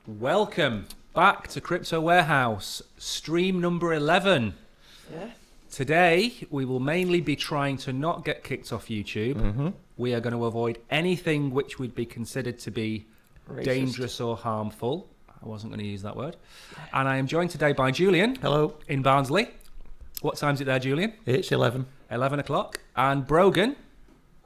Welcome back to Crypto Warehouse, stream number 11. Yeah. Today, we will mainly be trying to not get kicked off YouTube. Mm-hmm. We are going to avoid anything which would be considered to be Racist. dangerous or harmful. I wasn't going to use that word. And I am joined today by Julian. Hello. In Barnsley. What time's it there, Julian? It's 11. 11 o'clock. And Brogan,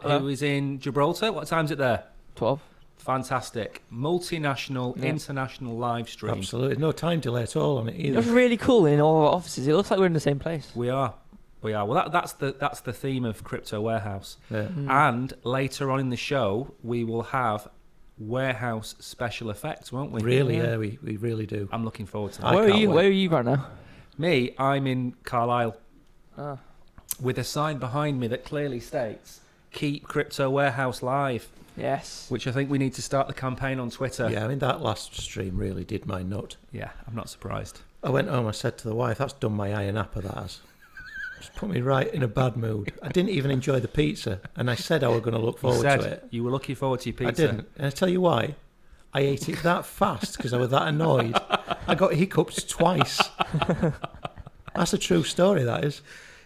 Hello. who is in Gibraltar. What time's it there? 12. Fantastic. Multinational, international live stream. Absolutely. No time delay at all on it It either. was really cool in all our offices. It looks like we're in the same place. We are. Well, that's the theme of Crypto Warehouse. Yeah. And later on in the show, we will have warehouse special effects, won't we? Really, Yeah. yeah, we really do. I'm looking forward to I that. Where are can't you? wait. Where are you right now? Me, I'm in Carlisle Ah. with a sign behind me that clearly states "Keep Crypto Warehouse Live," Yes. which I think we need to start the campaign on Twitter. Yeah, I mean, that last stream really did my nut. Yeah, I'm not surprised. I went home, I said to the wife, that's done my eye and apple, that has. Just put me right in a bad mood. I didn't even enjoy the pizza, and I said I was going to look forward to it. You were looking forward to your pizza. I didn't. And I tell you why. I ate it that fast because I was that annoyed. I got hiccups twice. That's a true story, that is.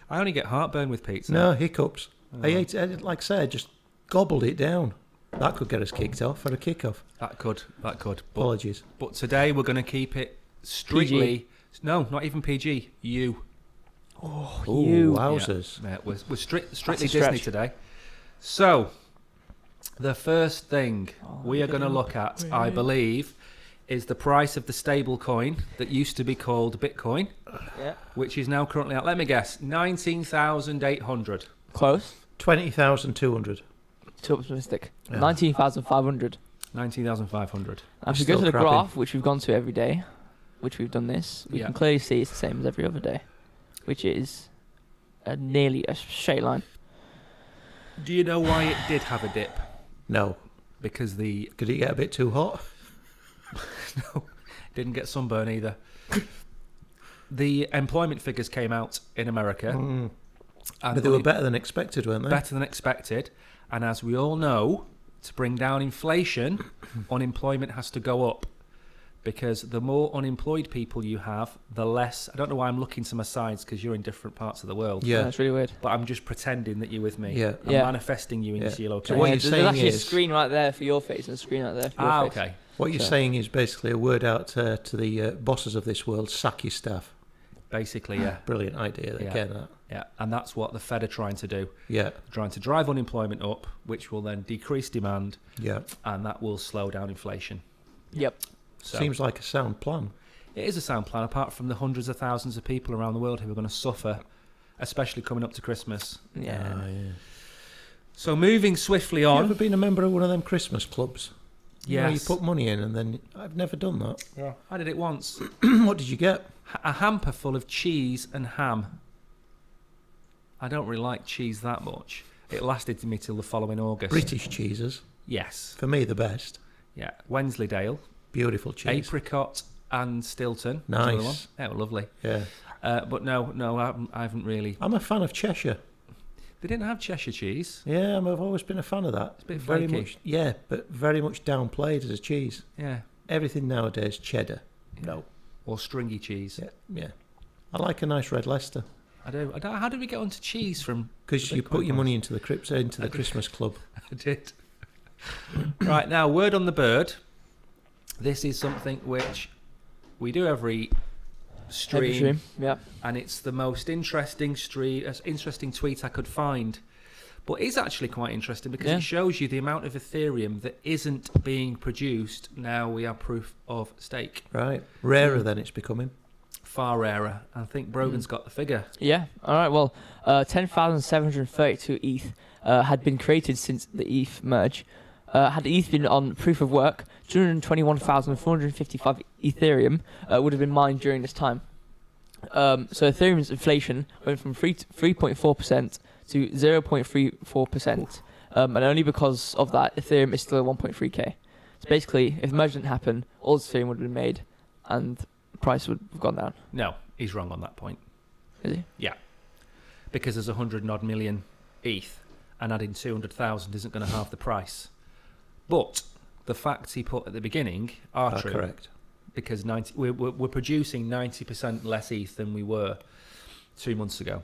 I only get heartburn with pizza. No, hiccups. Oh. I ate it, like I said, just gobbled it down. That could get us kicked off for a kick-off. That could. But, Apologies. but today we're going to keep it strictly... No, not even PG. You. Oh, Ooh, you. wowzers. Yeah, we're strictly That's a Disney stretch. today. So, the first thing Oh, we are going to look at, I believe, is the price of the stable coin that used to be called Bitcoin, Yeah. which is now currently at, let me guess, 19,800. Close. 20,200. Too optimistic. Yeah. 19,500. 19,500. And if we go Still to the crapping. graph, which we've gone to every day, which we've done this, we Yeah. can clearly see it's the same as every other day, which is nearly a straight line. Do you know why it did have a dip? No. Because the... Could it get a bit too hot? No, didn't get sunburn either. The employment figures came out in America. Mm. And But they were better than expected, weren't they? better than expected. And as we all know, to bring down inflation, unemployment has to go up. Because the more unemployed people you have, the less... I don't know why I'm looking to my sides because you're in different parts of the world. Yeah. That's really weird. But I'm just pretending that you're with me. Yeah. I'm Yeah. manifesting you into Yeah. your So location. what you're there's saying actually is- a screen right there for your face and a screen right there for your face. Okay. What you're So- saying is basically a word out to the bosses of this world, sack your staff. Basically, yeah. Brilliant idea. Yeah. Again, that. Yeah. And that's what the Fed are trying to do. Yeah. Trying to drive unemployment up, which will then decrease demand, Yeah. and that will slow down inflation. Yep. So Seems like a sound plan. it is a sound plan, apart from the hundreds of thousands of people around the world who are going to suffer, especially coming up to Christmas. Yeah. Yeah. So moving swiftly You on. ever been a member of one of them Christmas clubs? You know, you Yes. put money in and then... I've never done that. Yeah. I did it once. What did you get? A hamper full of cheese and ham. I don't really like cheese that much. It lasted to me till the following August. British cheeses. Yes. For me, the best. Yeah. Wensleydale, Beautiful cheese. apricot, and Stilton. was Nice. another one. Yeah, were lovely. Yeah. But no, I haven't really. I'm a fan of Cheshire. They didn't have Cheshire cheese. Yeah, I've always been a fan of that. It's a bit very flaky. much, yeah, but very much downplayed as a cheese. Yeah. Everything nowadays cheddar. Yeah. No. Or stringy cheese. Yeah, yeah. I like a nice red Leicester I do. How did we get onto cheese from? because you Bitcoin put your ones. money into the Christmas club. I did. Right, now, word on the bird. This is something which we do every stream, Every stream. Yeah. and it's the most interesting tweet I could find. But it's actually quite interesting because Yeah. it shows you the amount of Ethereum that isn't being produced. Now we have proof of stake. Right, rarer than it's becoming. Far rarer. I think Brogan's got the figure. Yeah. All right. Well, 10,732 ETH had been created since the ETH merge. Had ETH been on proof of work, 221,455 Ethereum would have been mined during this time. So Ethereum's inflation went from 3.4% to 0.34%, and only because of that, Ethereum is still at 1.3k. So basically, if the merge didn't happen, all this Ethereum would have been made, and the price would have gone down. No, he's wrong on that point. Is he? Yeah. Because there's 100 odd million ETH, and adding 200,000 isn't going to halve the price. But the facts he put at the beginning are true. Correct. because we're producing 90% less ETH than we were 2 months ago.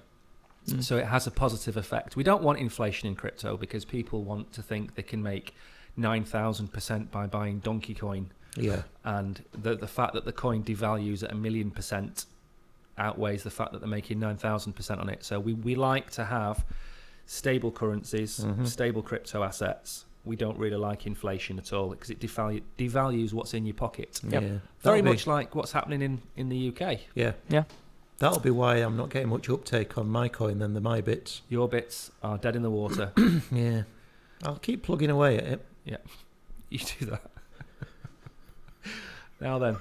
So it has a positive effect. We don't want inflation in crypto because people want to think they can make 9,000% by buying Donkey Coin. Yeah. And the fact that the coin devalues at 1,000,000% outweighs the fact that they're making 9,000% on it. So we like to have stable currencies, stable crypto assets. We don't really like inflation at all because it devalues what's in your pocket. Yeah. Very much like what's happening in the UK. Yeah. Yeah. That'll be why I'm not getting much uptake on my coin than the my bits. Your bits are dead in the water. Yeah. I'll keep plugging away at it. Yeah, you do that. Now then,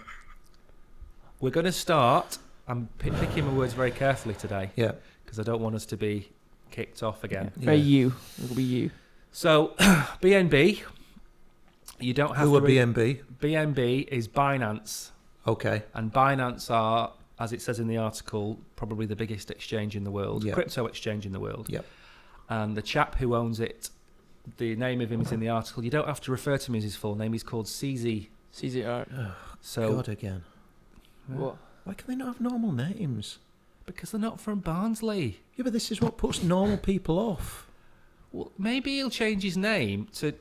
we're going to start. I'm picking my words very carefully today. Yeah. Because I don't want us to be kicked off again. Very you. It'll be you. So, BNB, you don't have Who are to... BNB? BNB is Binance. Okay. And Binance are, as it says in the article, probably the biggest exchange in the world, crypto exchange in the world. Yep. And the chap who owns it, the name of him is in the article. You don't have to refer to him as his full name. He's called CZ. CZR. Oh, So, God again. What? Why can they not have normal names? because they're not from Barnsley. Yeah, but this is what puts normal people off. Well, maybe he'll change his name to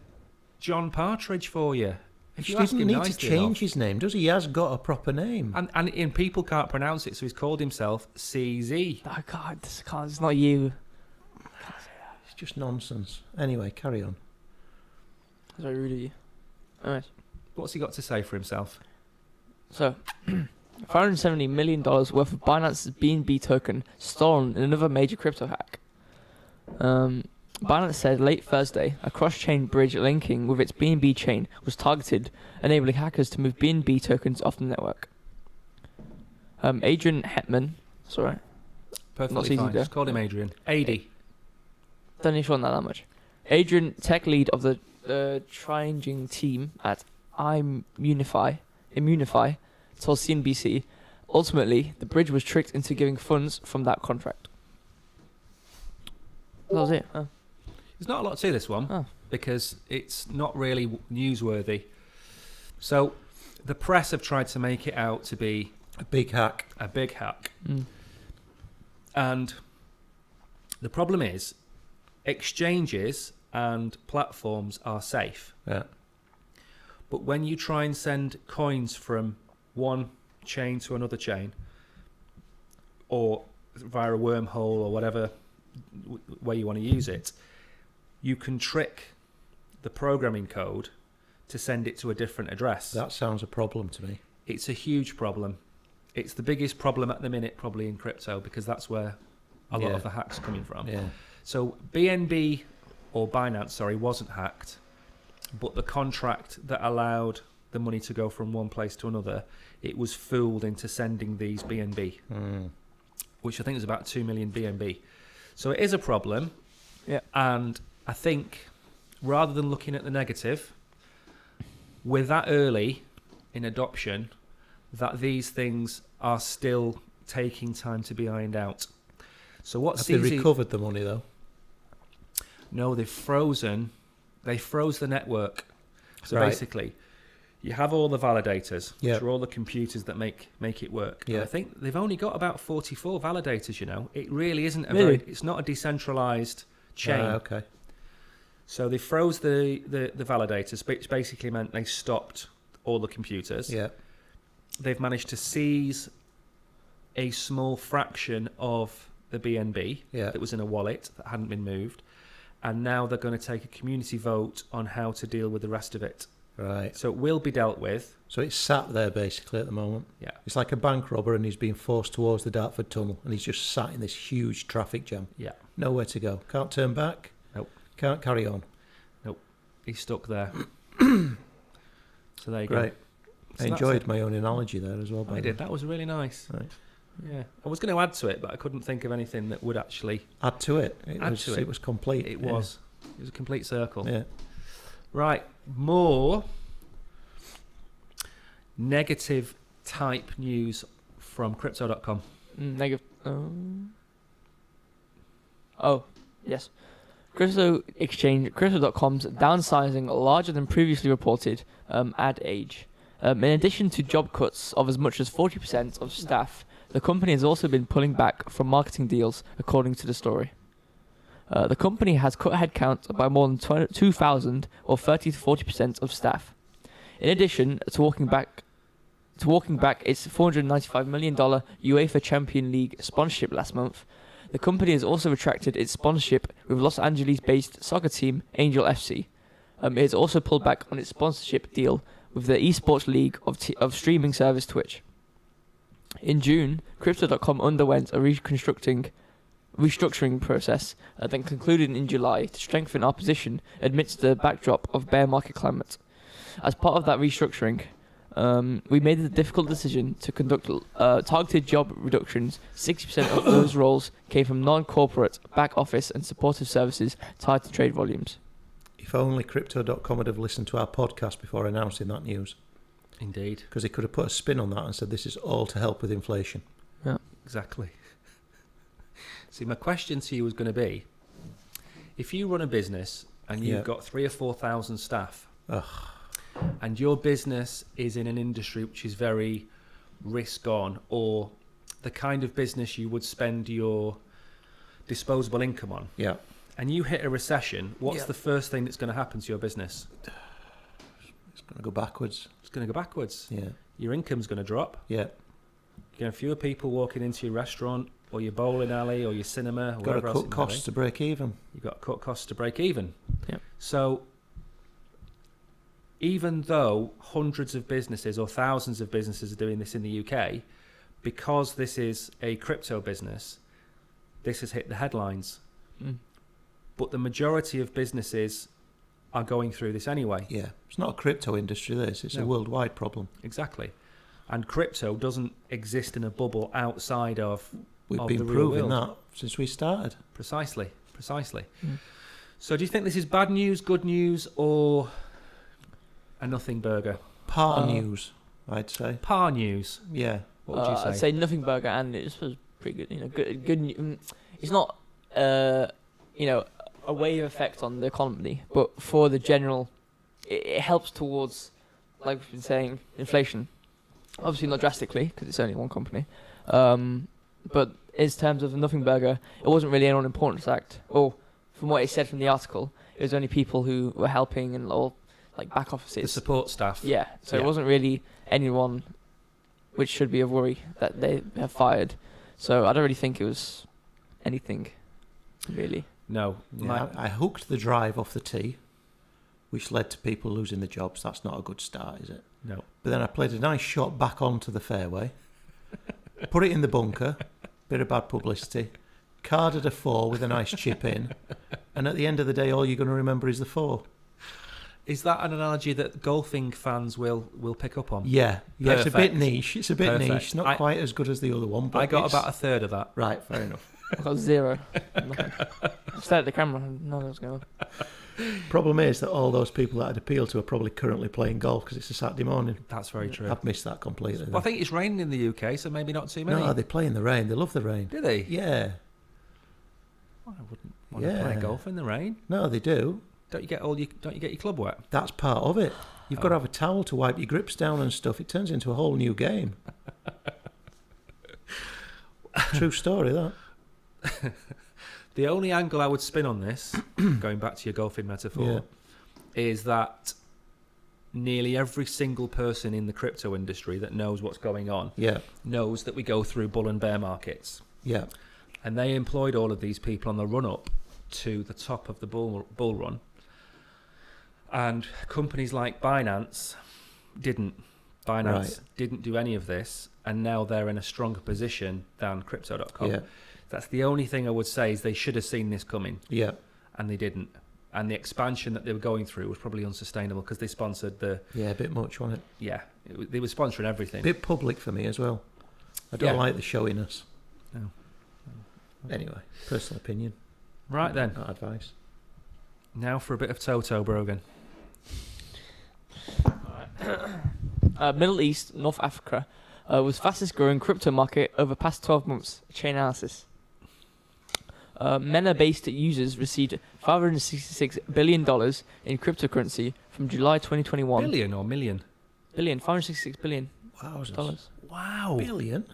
John Partridge for you. If He you ask doesn't him need to nicely change enough. his name, does he? He has got a proper name. And people can't pronounce it, so he's called himself CZ. Oh, God, this can't, it's not you. It's just nonsense. Anyway, carry on. That's very rude of you. Alright. What's he got to say for himself? So, $570 million worth of Binance's BNB token stolen in another major crypto hack. Binance said late Thursday a cross-chain bridge linking with its BNB chain was targeted, enabling hackers to move BNB tokens off the network. Adrian Hetman, sorry, Perfectly easy fine. there. Just call him Adrian. AD. don't need to run that much. Adrian, tech lead of the trianging team at Immunify, told CNBC, ultimately the bridge was tricked into giving funds from that contract. That was it. Oh. There's not a lot to this one because it's not really newsworthy. So the press have tried to make it out to be A big hack. a big hack. Mm. And the problem is exchanges and platforms are safe. Yeah. But when you try and send coins from one chain to another chain or via a wormhole or whatever way you want to use it, you can trick the programming code to send it to a different address. That sounds a problem to me. It's a huge problem. It's the biggest problem at the minute probably in crypto because that's where a lot of the hacks are coming from. Yeah. So BNB, or Binance, sorry, wasn't hacked, but the contract that allowed the money to go from one place to another, it was fooled into sending these BNB, which I think is about 2 million BNB. So it is a problem. Yeah. And I think rather than looking at the negative, we're that early in adoption that these things are still taking time to be ironed out. So what Have they recovered the money though? No, they've frozen. They froze the network. So Right. basically, you have all the validators, Yeah. which are all the computers that make it work. And Yeah. I think they've only got about 44 validators. You know, it really isn't a Really? it's not a decentralized chain. Okay. So they froze the validators, which basically meant they stopped all the computers. Yeah. They've managed to seize a small fraction of the BNB Yeah. that was in a wallet that hadn't been moved. And now they're going to take a community vote on how to deal with the rest of it. Right. So it will be dealt with. So it's sat there basically at the moment. Yeah. It's like a bank robber and he's being forced towards the Dartford Tunnel and he's just sat in this huge traffic jam. Yeah. Nowhere to go. Can't turn back. Nope. Can't carry on. He's stuck there. So there you Great. go. I So that's enjoyed it. my own analogy there as well. by I the did. way. That was really nice. Right. Yeah. I was going to add to it, but I couldn't think of anything that would actually... Add to it. Add to it. It was complete. It Yeah. was. It was a complete circle. Yeah. Right. More negative type news from crypto.com. Negative. Oh, yes. Crypto exchange Crypto.com's downsizing larger than previously reported ad age. In addition to job cuts of as much as 40% of staff, the company has also been pulling back from marketing deals, according to the story. The company has cut headcount by more than 2,000 or 30 to 40% of staff. In addition to walking back its $495 million UEFA Champions League sponsorship last month, the company has also retracted its sponsorship with Los Angeles-based soccer team Angel FC. It has also pulled back on its sponsorship deal with the esports league of streaming service Twitch. In June, Crypto.com underwent a restructuring process, then concluded in July to strengthen our position amidst the backdrop of bear market climate. As part of that restructuring, we made the difficult decision to conduct targeted job reductions. 60% of those roles came from non-corporate, back office and supportive services tied to trade volumes. If only Crypto.com would have listened to our podcast before announcing that news. Indeed. Because he could have put a spin on that and said this is all to help with inflation. Yeah. Exactly. See, my question to you was going to be, if you run a business and you've got 3,000 or 4,000 staff, and your business is in an industry which is very risk on, or the kind of business you would spend your disposable income on, and you hit a recession, what's the first thing that's going to happen to your business? It's going to go backwards. It's going to go backwards. Yeah. Your income's going to drop. Yeah. You're going to have fewer people walking into your restaurant or your bowling alley or your cinema. Or Got to cut costs to break even. You've got to cut costs to break even. Yeah. So even though hundreds of businesses or thousands of businesses are doing this in the UK, because this is a crypto business, this has hit the headlines. But the majority of businesses are going through this anyway. Yeah, it's not a crypto industry, this. It's a worldwide problem. Exactly. And crypto doesn't exist in a bubble outside of We've of been the real proving world. that since we started. Precisely. So do you think this is bad news, good news, or a nothing burger? Par news, I'd say. Par news. Yeah. What would you say? I'd say nothing burger, and it was pretty good. Good. It's not a wave effect on the economy, but for the general, it helps towards, like we've been saying, inflation. Obviously not drastically because it's only one company, but in terms of the nothing burger, it wasn't really an unimportant act. Or from what it said from the article, it was only people who were helping and all like back offices, The support staff. Yeah, so it wasn't really anyone which should be of worry that they have fired. So I don't really think it was anything, really. No. Yeah, I hooked the drive off the tee, which led to people losing their jobs. That's not a good start, is it? No. But then I played a nice shot back onto the fairway, put it in the bunker, bit of bad publicity, carded a 4 with a nice chip in, and at the end of the day, all you're going to remember is the 4. Is that an analogy that golfing fans will pick up on? Yeah, it's a bit Perfect. niche. It's a bit Perfect. niche. Not quite as good as the other one. But I got it's- about a third of that. Right, fair enough. I got 0. Nothing. I stared at the camera and no one was going on. Problem is that all those people that I'd appeal to are probably currently playing golf because it's a Saturday morning. That's very true. I've missed that completely. Well, I think it's raining in the UK, so maybe not too many. No, they play in the rain. They love the rain. Do they? Yeah. Well, I wouldn't want to play Yeah. golf in the rain. No, they do. Don't you get your club wet? That's part of it. You've got to have a towel to wipe your grips down and stuff. It turns into a whole new game. True story, that. The only angle I would spin on this, going back to your golfing metaphor, is that nearly every single person in the crypto industry that knows what's going on knows that we go through bull and bear markets. Yeah. And they employed all of these people on the run-up to the top of the bull run. And companies like Binance didn't. Binance didn't do any of this, and now they're in a stronger position than Crypto.com. Yeah. That's the only thing I would say is they should have seen this coming. Yeah. And they didn't. And the expansion that they were going through was probably unsustainable because they sponsored the... Yeah, a bit much, wasn't it? Yeah, they were sponsoring everything. A bit public for me as well. I don't like the showiness. No. Anyway, personal opinion. Right then. Not advice. Now for a bit of Toto, Brogan. Middle East, North Africa, was fastest growing crypto market over past 12 months. Chain analysis. MENA-based users received $566 billion in cryptocurrency from July 2021. Billion or million? billion, $566 billion. Wowzers. Wow. Billion?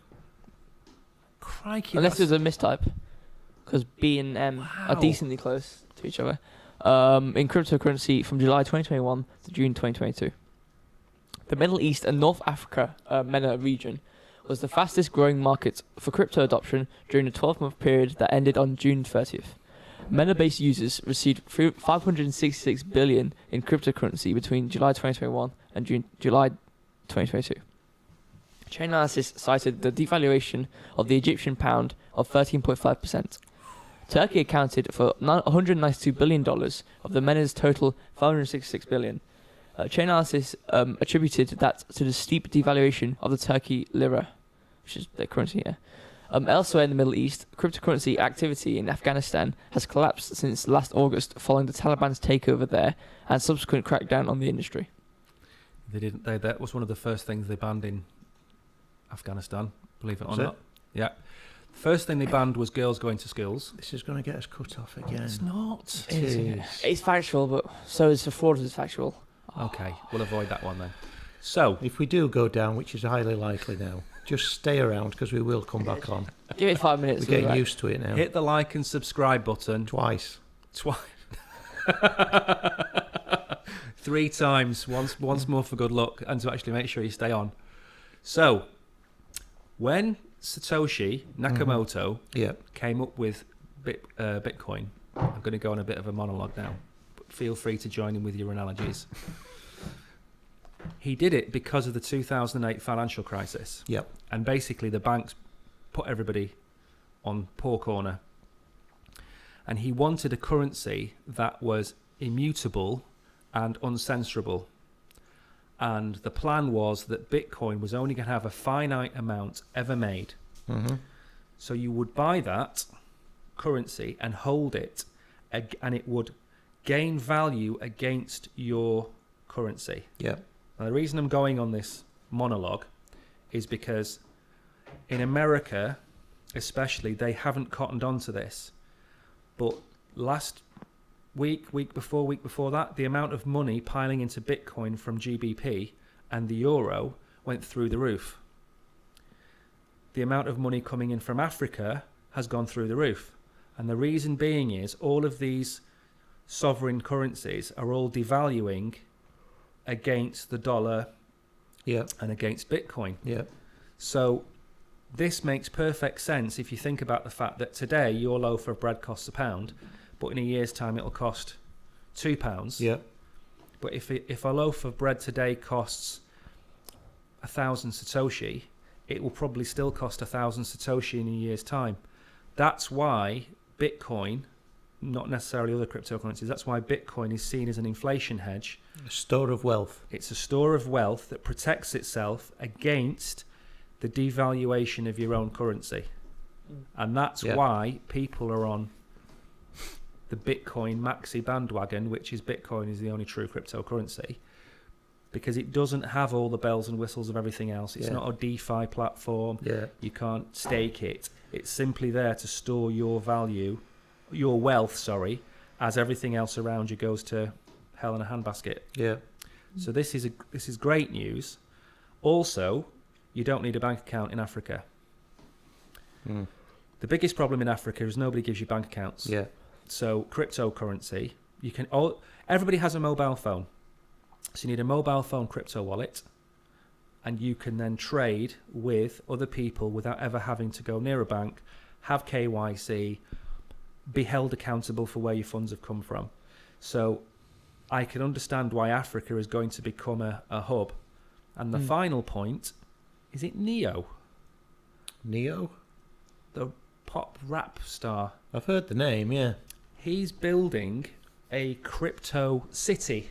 Crikey. Unless that's- there's a mistype, because B and M are Wow. decently close to each other. In cryptocurrency from July 2021 to June 2022. The Middle East and North Africa MENA region was the fastest growing market for crypto adoption during the 12-month period that ended on June 30th. MENA-based users received 566 billion in cryptocurrency between July 2021 and July 2022. Chainalysis cited the devaluation of the Egyptian pound of 13.5%. Turkey accounted for $192 billion of the MENA's total $566 billion. Chainalysis attributed that to the steep devaluation of the Turkey lira, which is their currency here. Elsewhere in the Middle East, cryptocurrency activity in Afghanistan has collapsed since last August following the Taliban's takeover there and subsequent crackdown on the industry. That was one of the first things they banned in Afghanistan, believe it or Was not. Yeah. First thing they banned was girls going to schools. This is going to get us cut off again. It's not. It is. It's factual, but so is the fraud is factual. Okay, we'll avoid that one then. So, If we do go down, which is highly likely now, just stay around because we will come back on. Give it 5 minutes. We're getting right. used to it now. hit the like and subscribe button Twice. twice. 3 times, once more for good luck and to actually make sure you stay on. So, when Satoshi Nakamoto Yeah. came up with Bitcoin, I'm going to go on a bit of a monologue now, but feel free to join in with your analogies. He did it because of the 2008 financial crisis. Yep. And basically the banks put everybody on poor corner. And he wanted a currency that was immutable and uncensorable. And the plan was that Bitcoin was only going to have a finite amount ever made. Mm-hmm. So you would buy that currency and hold it, and it would gain value against your currency. Yep. Now, the reason I'm going on this monologue is because in America, especially, they haven't cottoned on to this. But last week before that, the amount of money piling into Bitcoin from GBP and the euro went through the roof. The amount of money coming in from Africa has gone through the roof. And the reason being is all of these sovereign currencies are all devaluing against the dollar Yep. and against Bitcoin. Yep. So this makes perfect sense if you think about the fact that today your loaf of bread costs £1, but in a year's time it'll cost £2. Yep. But if a loaf of bread today costs 1,000 Satoshi, it will probably still cost 1,000 Satoshi in a year's time. That's why Bitcoin, not necessarily other cryptocurrencies, that's why Bitcoin is seen as an inflation hedge. A store of wealth. It's a store of wealth that protects itself against the devaluation of your own currency. And that's why people are on the Bitcoin maxi bandwagon, which is Bitcoin is the only true cryptocurrency, because it doesn't have all the bells and whistles of everything else. It's not a DeFi platform. Yeah. You can't stake it. It's simply there to store your value, your wealth, as everything else around you goes to hell in a handbasket. Yeah. So this is great news. Also, you don't need a bank account in Africa. Mm. The biggest problem in Africa is nobody gives you bank accounts. Yeah. So cryptocurrency, everybody has a mobile phone. So you need a mobile phone crypto wallet, and you can then trade with other people without ever having to go near a bank, have KYC, be held accountable for where your funds have come from. So I can understand why Africa is going to become a hub. And the final point, is it Neo? Neo? The pop rap star. I've heard the name, yeah. He's building a crypto city.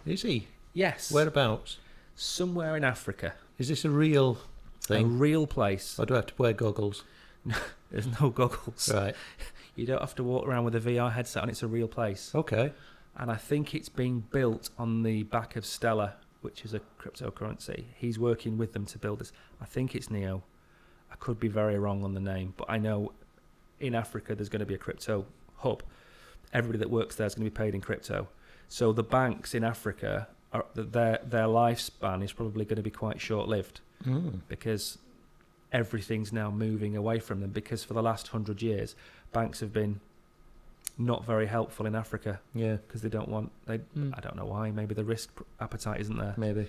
Is he? Yes. Whereabouts? Somewhere in Africa. Is this a real A thing? real place. Or do I have to wear goggles? There's no goggles. Right. You don't have to walk around with a VR headset on. It's a real place. Okay. And I think it's being built on the back of Stellar, which is a cryptocurrency. He's working with them to build this. I think it's Neo. I could be very wrong on the name, but I know in Africa there's going to be a crypto hub. Everybody that works there is going to be paid in crypto. So the banks in Africa their lifespan is probably going to be quite short-lived because everything's now moving away from them. Because for the last 100 years, banks have been not very helpful in Africa. Yeah. Because they don't want. I don't know why. Maybe the risk appetite isn't there. Maybe.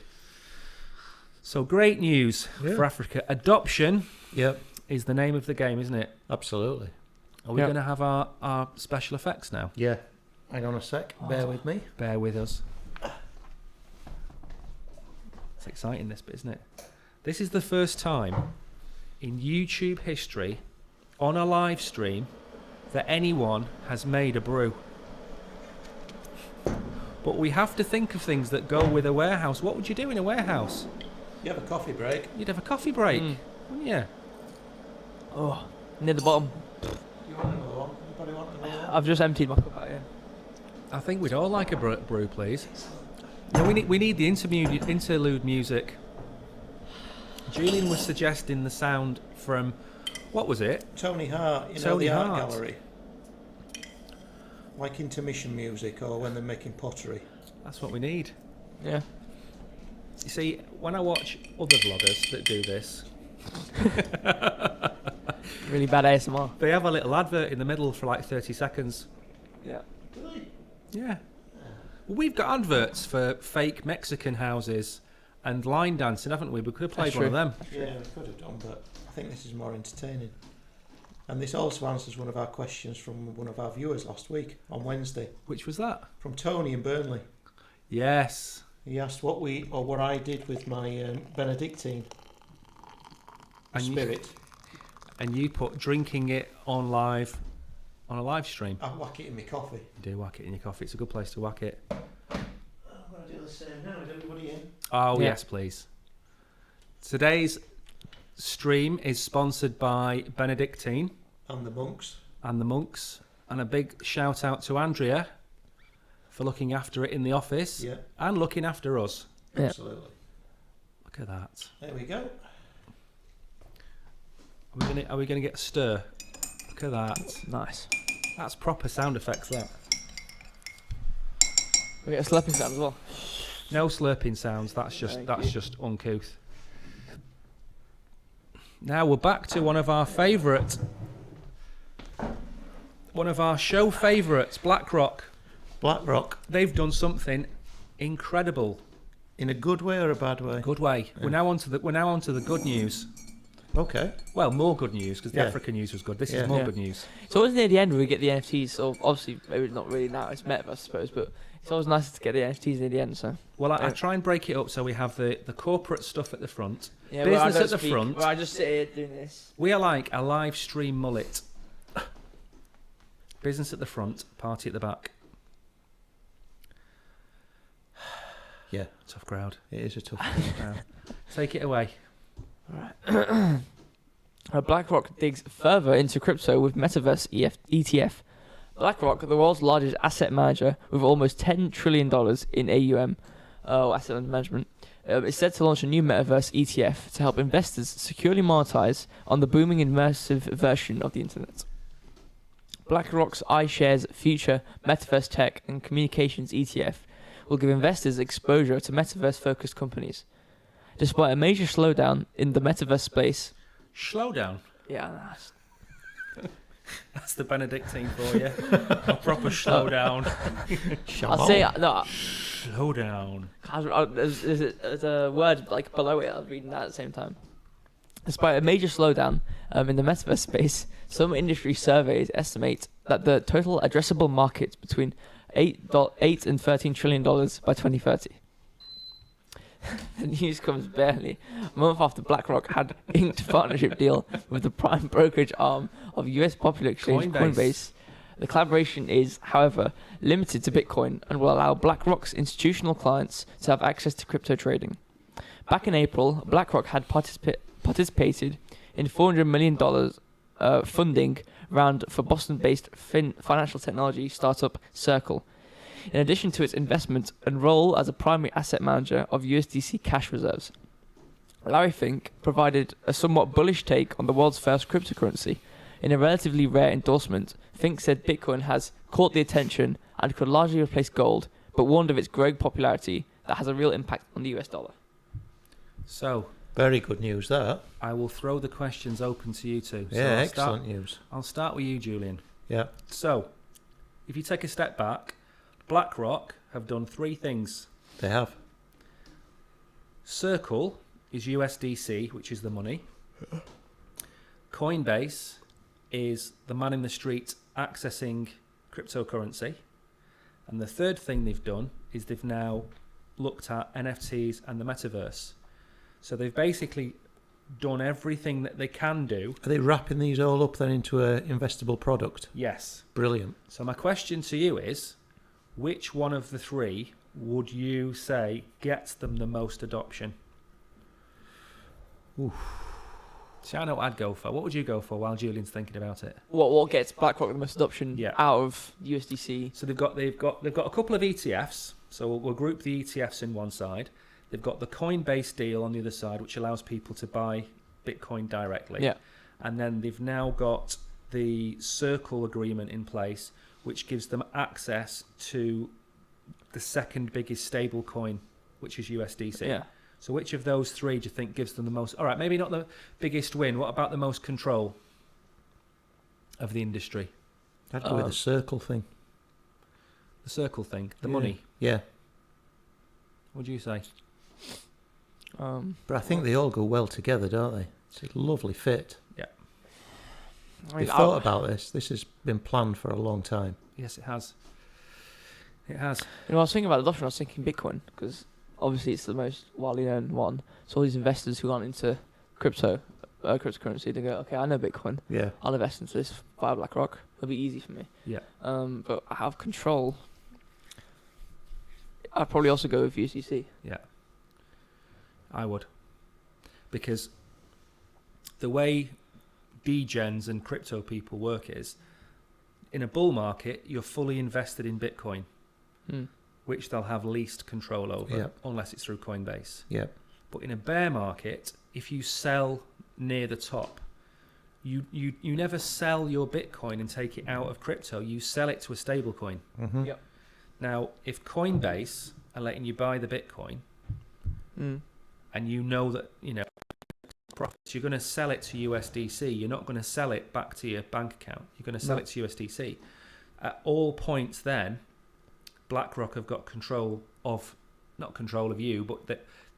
So great news for Africa. Adoption. Yep. Is the name of the game, isn't it? Absolutely. Are we going to have our special effects now? Yeah. Hang on a sec. Bear with me. Bear with us. It's exciting, this bit, isn't it? This is the first time in YouTube history on a live stream that anyone has made a brew. But we have to think of things that go with a warehouse. What would you do in a warehouse? You have a coffee break. You'd have a coffee break, wouldn't you? Oh, near the bottom. You want another one? Anybody want another one? I've just emptied my cup out here. I think we'd all like a brew, please. No, we need the interlude music. Julian was suggesting the sound from, what was it? Tony Hart, Tony the art Hart. gallery. Like intermission music or when they're making pottery. That's what we need. Yeah. You see, when I watch other vloggers that do this, Really bad ASMR. they have a little advert in the middle for like 30 seconds. Yeah. Really? Yeah. Well, we've got adverts for fake Mexican houses and line dancing, haven't we? We could have played That's one of true. them. Yeah, we could have done, but I think this is more entertaining. And this also answers one of our questions from one of our viewers last week on Wednesday, Which was that? from Tony in Burnley. Yes. He asked what I did with my Benedictine And you- spirit. And you put drinking it on a live stream. I whack it in my coffee. You do whack it in your coffee. It's a good place to whack it. I'm going to do the same now with everybody in. Oh, Yeah. yes, please. Today's stream is sponsored by Benedictine And the monks. and the monks. And a big shout out to Andrea for looking after it in the office Yeah, and looking after us. Yeah. absolutely. Look at that. There we go. Are we gonna get a stir? Look at that. Nice. That's proper sound effects, that. We get a slurping sound as well. No slurping sounds. That's Thank you. just uncouth. Now we're back to one of our show favourites, BlackRock. BlackRock. They've done something incredible. In a good way or a bad way? Good way. We're now on to the good news. Okay. Well, more good news because the Yeah. African news was good. This Yeah. is more Yeah. good news. It's always near the end where we get the NFTs. So obviously, maybe not really now. It's metaverse, I suppose, but it's always nicer to get the NFTs near the end. So Well, I Yeah. try and break it up so we have the corporate stuff at the front. yeah, Business where I don't at the speak, front. Where I just sit here doing this. We are like a live stream mullet. Business at the front, party at the back. Yeah, Tough crowd. it is a tough Crowd. Take it away. BlackRock digs further into crypto with Metaverse ETF. BlackRock, the world's largest asset manager with almost $10 trillion in AUM, asset under management, is set to launch a new Metaverse ETF to help investors securely monetize on the booming immersive version of the internet. BlackRock's iShares Future Metaverse Tech and Communications ETF will give investors exposure to metaverse-focused companies. Despite a major slowdown in the metaverse space, Slow down. yeah, That's the Benedictine for you. A proper slow down. I'll say no. Slow down. There's a word like below it. I was reading that at the same time. Despite a major slowdown in the metaverse space, some industry surveys estimate that the total addressable market between $8 and $13 trillion by 2030. The news comes barely a month after BlackRock had inked a partnership deal with the prime brokerage arm of US popular exchange Coinbase. The collaboration is, however, limited to Bitcoin and will allow BlackRock's institutional clients to have access to crypto trading. Back in April, BlackRock had participated in $400 million funding round for Boston-based financial technology startup Circle, in addition to its investment and role as a primary asset manager of USDC cash reserves. Larry Fink provided a somewhat bullish take on the world's first cryptocurrency. In a relatively rare endorsement, Fink said Bitcoin has caught the attention and could largely replace gold, but warned of its growing popularity that has a real impact on the US dollar. So Very good news, that. I will throw the questions open to you two. So Yeah, I'll excellent news. I'll start with you, Julian. Yeah. So, if you take a step back, BlackRock have done 3 things. They have. Circle is USDC, which is the money. Coinbase is the man in the street accessing cryptocurrency. And the third thing they've done is they've now looked at NFTs and the metaverse. So they've basically done everything that they can do. Are they wrapping these all up then into a investable product? Yes. Brilliant. So my question to you is, which one of the 3 would you say gets them the most adoption? Oof. See, I know what I'd go for. What would you go for while Julian's thinking about it? What gets BlackRock the most adoption Yeah. out of USDC? So they've got a couple of ETFs. So we'll group the ETFs in one side. They've got the Coinbase deal on the other side, which allows people to buy Bitcoin directly. Yeah. And then they've now got the Circle agreement in place, which gives them access to the second biggest stable coin, which is USDC. Yeah. So which of those 3 do you think gives them the most? All right, maybe not the biggest win. What about the most control of the industry? I'd go with the circle thing. The Circle thing, the Yeah. money. Yeah. What do you say? But I think they all go well together, don't they? It's a lovely fit. I mean, They've thought about this. This has been planned for a long time. Yes, it has. It has. I was thinking about adoption. I was thinking Bitcoin because obviously it's the most widely known one. So all these investors who aren't into cryptocurrency, they go, okay, I know Bitcoin. Yeah. I'll invest into this via BlackRock. It'll be easy for me. Yeah. But I have control. I'd probably also go with USDC. Yeah. I would. Because the way degens and crypto people work is, in a bull market, you're fully invested in Bitcoin, which they'll have least control over, unless it's through Coinbase. Yeah. But in a bear market, if you sell near the top, you never sell your Bitcoin and take it out of crypto. You sell it to a stable coin. Mm-hmm. Yep. Now, if Coinbase are letting you buy the Bitcoin, and you know that, profits, you're going to sell it to USDC. You're not going to sell it back to your bank account. You're going to sell it to USDC. At all points then, BlackRock have got control of, not control of you, but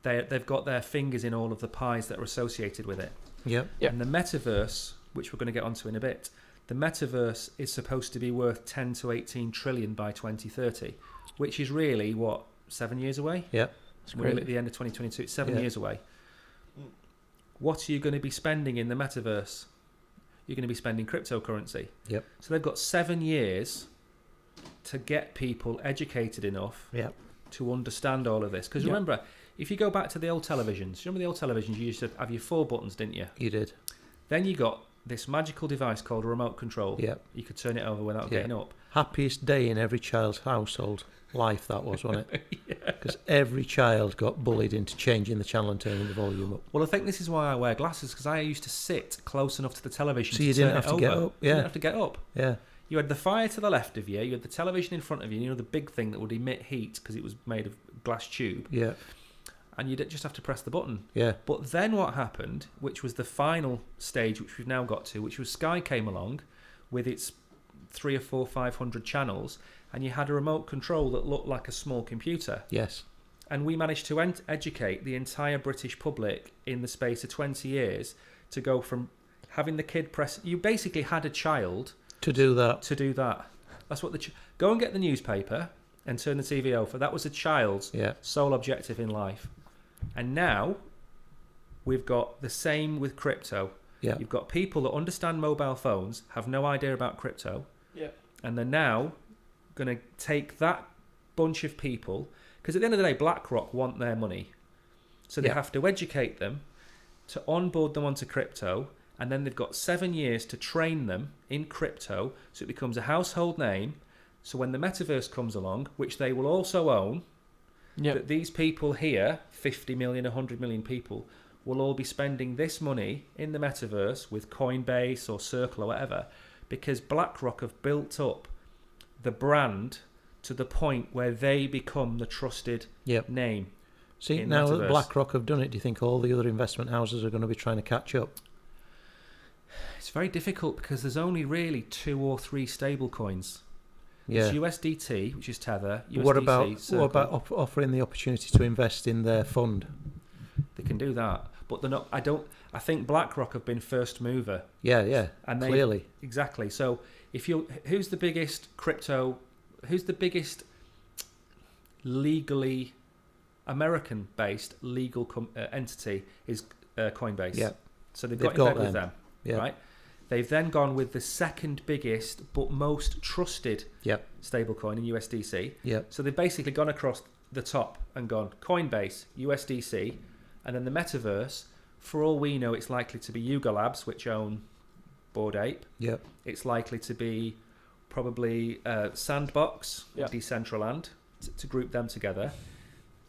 that they've got their fingers in all of the pies that are associated with it. Yep. Yep. And the metaverse, which we're going to get onto in a bit, the metaverse is supposed to be worth 10 to 18 trillion by 2030, which is really, 7 years away? Yep. We're at the end of 2022. It's 7 years away. What are you going to be spending in the metaverse? You're going to be spending cryptocurrency. Yep. So they've got 7 years to get people educated enough to understand all of this. Because remember, if you go back to the old televisions, remember the old televisions, you used to have your 4 buttons, didn't you? You did. Then you got this magical device called a remote control. Yep. You could turn it over without getting up. Happiest day in every child's household life, that was, wasn't it? Because every child got bullied into changing the channel and turning the volume up. Well, I think this is why I wear glasses, because I used to sit close enough to the television So you to didn't turn have it to get over. up. You didn't have to get up. Yeah. You had the fire to the left of you, you had the television in front of you, the big thing that would emit heat because it was made of glass tube. Yeah. And you'd just have to press the button. Yeah. But then what happened, which was the final stage, which we've now got to, which was Sky came along with its 300 or 400, 500 channels, and you had a remote control that looked like a small computer. Yes. And we managed to educate the entire British public in the space of 20 years to go from having the kid press... You basically had a child... To do that. That's what go and get the newspaper and turn the TV over. That was a child's sole objective in life. And now we've got the same with crypto. Yeah. You've got people that understand mobile phones, have no idea about crypto. Yeah. And they're now going to take that bunch of people, because at the end of the day, BlackRock want their money. So they have to educate them to onboard them onto crypto, and then they've got 7 years to train them in crypto so it becomes a household name. So when the metaverse comes along, which they will also own, that these people here, 50 million, 100 million people, will all be spending this money in the metaverse with Coinbase or Circle or whatever, because BlackRock have built up the brand to the point where they become the trusted Yep. name. See, in now metaverse. that BlackRock have done it, do you think all the other investment houses are going to be trying to catch up? It's very difficult because there's only really 2 or 3 stable coins. Yeah. It's USDT, which is Tether. USDC, What about Circle. offering the opportunity to invest in their fund? They can do that, but they're not. I think BlackRock have been first mover, Yeah, and they clearly. exactly. So who's the biggest crypto? Who's the biggest legally American-based legal entity is Coinbase. Yeah. So they've They've got in got bed with them. them, Yeah. right? They've then gone with the second biggest but most trusted Yep. stablecoin in USDC. Yep. So they've basically gone across the top and gone Coinbase, USDC, and then the metaverse. For all we know, it's likely to be Yuga Labs, which own Bored Ape. Yep. It's likely to be probably Sandbox, or Decentraland, to group them together.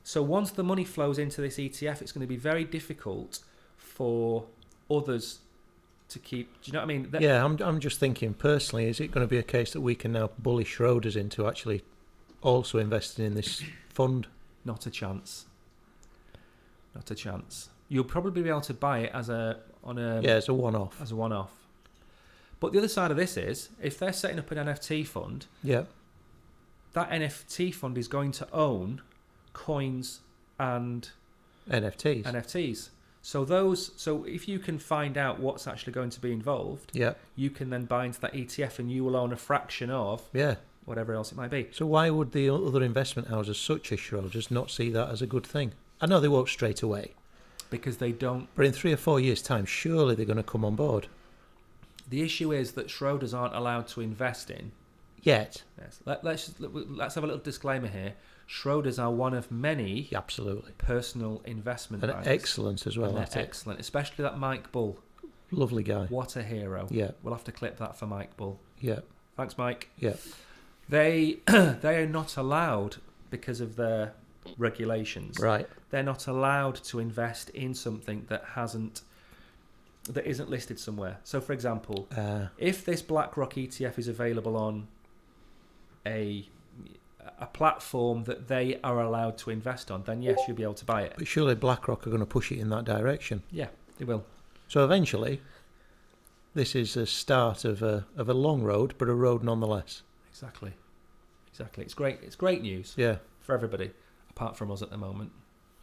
So once the money flows into this ETF, it's going to be very difficult for others to keep. Do you know what I mean? Yeah, I'm just thinking personally, is it going to be a case that we can now bully Schroders into actually also investing in this fund? Not a chance. Not a chance. You'll probably be able to buy it as a one-off. As a one-off. But the other side of this is, if they're setting up an NFT fund, Yeah. that NFT fund is going to own coins and NFTs. So if you can find out what's actually going to be involved, Yeah. you can then buy into that ETF and you will own a fraction of Yeah. whatever else it might be. So why would the other investment houses, such as Schroders, not see that as a good thing? I know they won't straight away, Because they don't. but in 3 or 4 years' time, surely they're going to come on board. The issue is that Schroders aren't allowed to invest in. Yet. Yes. Let's have a little disclaimer here. Schroders are one of many Yeah, absolutely. personal investment And banks. excellent as well. And they're At it. excellent, especially that Mike Bull. Lovely guy. What a hero. Yeah. We'll have to clip that for Mike Bull. Yeah. Thanks, Mike. Yeah. They are not allowed, because of their regulations. Right. They're not allowed to invest in something that isn't listed somewhere. So, for example, if this BlackRock ETF is available on a platform that they are allowed to invest on, then yes, you'll be able to buy it. But surely BlackRock are going to push it in that direction. Yeah, they will. So eventually, this is a start of a long road, but a road nonetheless. Exactly. It's great. It's great news Yeah. for everybody, apart from us at the moment.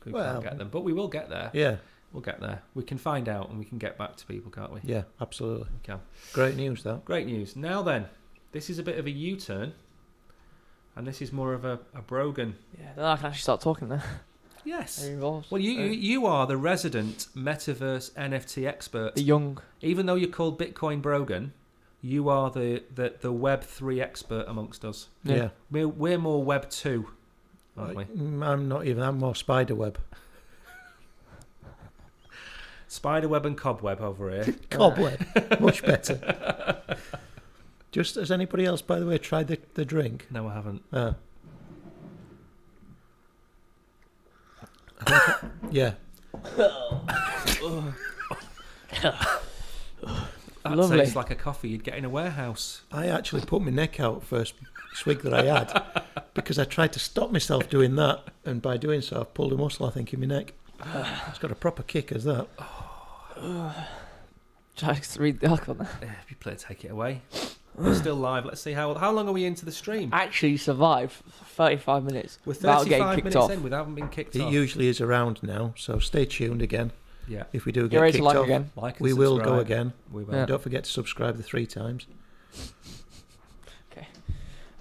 We Well, can't get them, but we will get there. Yeah. We'll get there. We can find out and we can get back to people, can't we? Yeah, absolutely. We can. Great news, that. Great news. Now then, this is a bit of a U-turn, and this is more of a Brogan. Yeah, then I can actually start talking there. Yes. Are you involved? Well, you are the resident metaverse NFT expert. The young. Even though you're called Bitcoin Brogan, you are the Web 3 expert amongst us. Yeah. We're more Web 2, aren't we? I'm not even. I'm more spiderweb. Spiderweb and cobweb over here. Cobweb. Much better. Just as anybody else, by the way, tried the drink? No, I haven't. Yeah. That Lovely. tastes like a coffee you'd get in a warehouse. I actually put my neck out first swig that I had because I tried to stop myself doing that, and by doing so, I've pulled a muscle, I think, in my neck. It's got a proper kick as that. Try to read the article now. If you play, take it away. We're still live. Let's see how long are we into the stream? Actually survived 35 minutes We're without getting 35 kicked minutes off. in without being kicked It off. usually is around now, so stay tuned again. Yeah. If we do Get get ready to kicked like off, again. Like and we will go subscribe. again. We will. Yeah. Don't forget to subscribe the 3 times.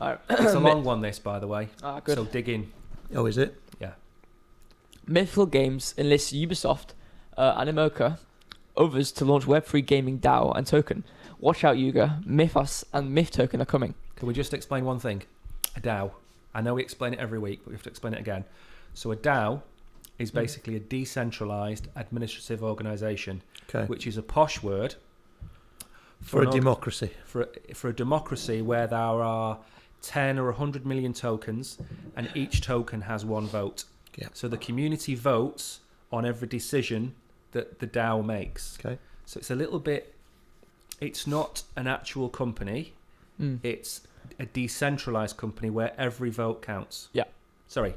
Alright. It's a long one, this, by the way. Ah, good. So dig in. Oh, is it? Mythical Games enlists Ubisoft, Animoca, others to launch Web3 gaming DAO and token. Watch out, Yuga. Mythos and Myth token are coming. Can we just explain one thing? A DAO. I know we explain it every week, but we have to explain it again. So a DAO is basically a decentralized administrative organization, Okay. which is a posh word For a an democracy. for a democracy where there are 10 or 100 million tokens, and each token has one vote. Yeah. So the community votes on every decision that the DAO makes. Okay. So it's a little bit. It's not an actual company. Mm. It's a decentralized company where every vote counts. Yeah. Sorry.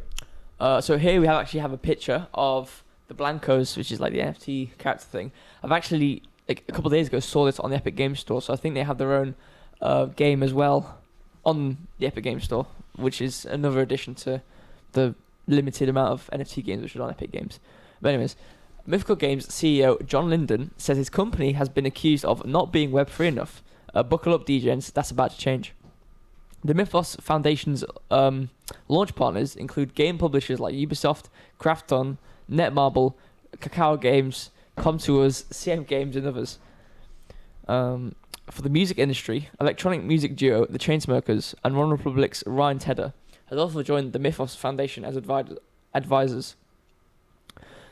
So here we actually have a picture of the Blancos, which is like the NFT character thing. I've actually, like a couple of days ago, saw this on the Epic Games Store. So I think they have their own game as well on the Epic Games Store, which is another addition to the limited amount of NFT games which are on Epic Games. But anyways, Mythical Games CEO John Linden says his company has been accused of not being Web3 enough. Buckle up, DJs, that's about to change. The Mythos Foundation's launch partners include game publishers like Ubisoft, Krafton, Netmarble, Kakao Games, Comtours, CM Games, and others. For the music industry, electronic music duo The Chainsmokers and One Republic's Ryan Tedder has also joined the Mythos Foundation as advisors.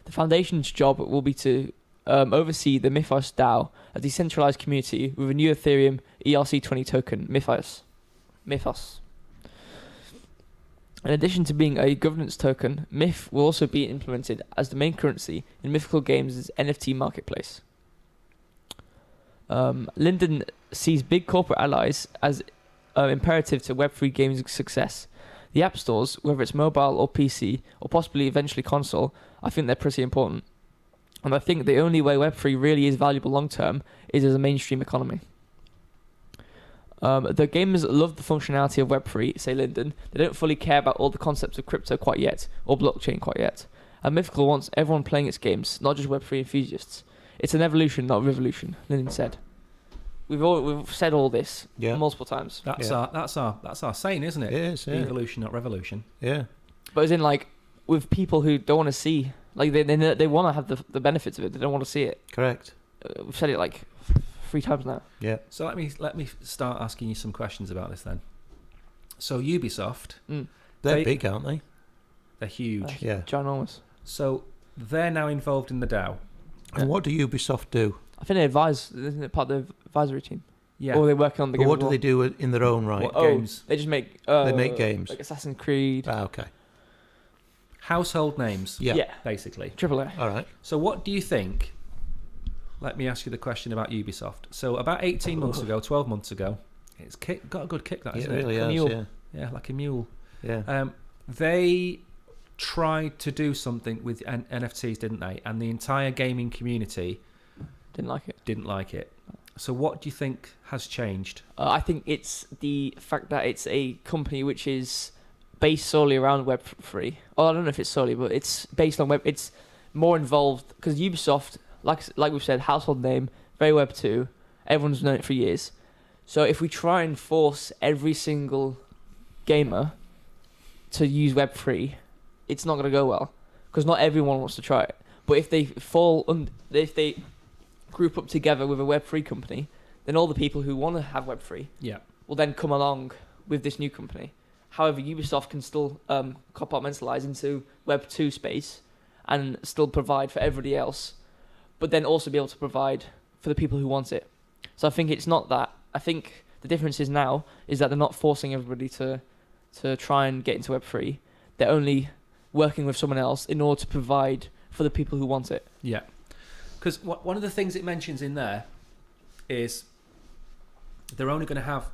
The foundation's job will be to oversee the Mythos DAO, a decentralized community with a new Ethereum ERC20 token, Mythos. In addition to being a governance token, Myth will also be implemented as the main currency in Mythical Games' NFT marketplace. Linden sees big corporate allies as imperative to Web3 games' success. The app stores, whether it's mobile or PC, or possibly eventually console, I think they're pretty important. And I think the only way Web3 really is valuable long term is as a mainstream economy. The gamers love the functionality of Web3, say Linden. They don't fully care about all the concepts of crypto quite yet, or blockchain quite yet. And Mythical wants everyone playing its games, not just Web3 enthusiasts. It's an evolution, not a revolution, Linden said. We've said all this multiple times. That's our saying, isn't it? It is, yeah. Evolution, not revolution. Yeah. But as in, like, with people who don't want to see, like, they want to have the benefits of it. They don't want to see it. Correct. We've said it like 3 times now. Yeah. So let me start asking you some questions about this then. So Ubisoft, They're big, aren't they? they're huge. Yeah. Ginormous. So they're now involved in the DAO. And what do Ubisoft do? I think they advise, isn't it part of the advisory team? Yeah. Or they're working on the But game. what do they do in their own right? Games. They just make. They make games. Like Assassin's Creed. Ah, okay. Household names. Yeah. Basically. Triple A. All right. So what do you think? Let me ask you the question about Ubisoft. So about 18 months ago, 12 months ago, it's got a good kick, that, It isn't it? really Like a has, mule. yeah. Yeah, like a mule. Yeah. They tried to do something with NFTs, didn't they? And the entire gaming community Didn't like it. didn't like it. So what do you think has changed? I think it's the fact that it's a company which is based solely around Web3. Well, I don't know if it's solely, but it's based on Web. It's more involved because Ubisoft, like we've said, household name, very Web2. Everyone's known it for years. So if we try and force every single gamer to use Web3, it's not going to go well because not everyone wants to try it. But if they if they group up together with a Web3 company, then all the people who want to have Web3 will then come along with this new company. However, Ubisoft can still compartmentalize into Web2 space and still provide for everybody else, but then also be able to provide for the people who want it. So I think it's not that. I think the difference is now is that they're not forcing everybody to try and get into Web3. They're only working with someone else in order to provide for the people who want it. Yeah. Because one of the things it mentions in there is they're only going to have...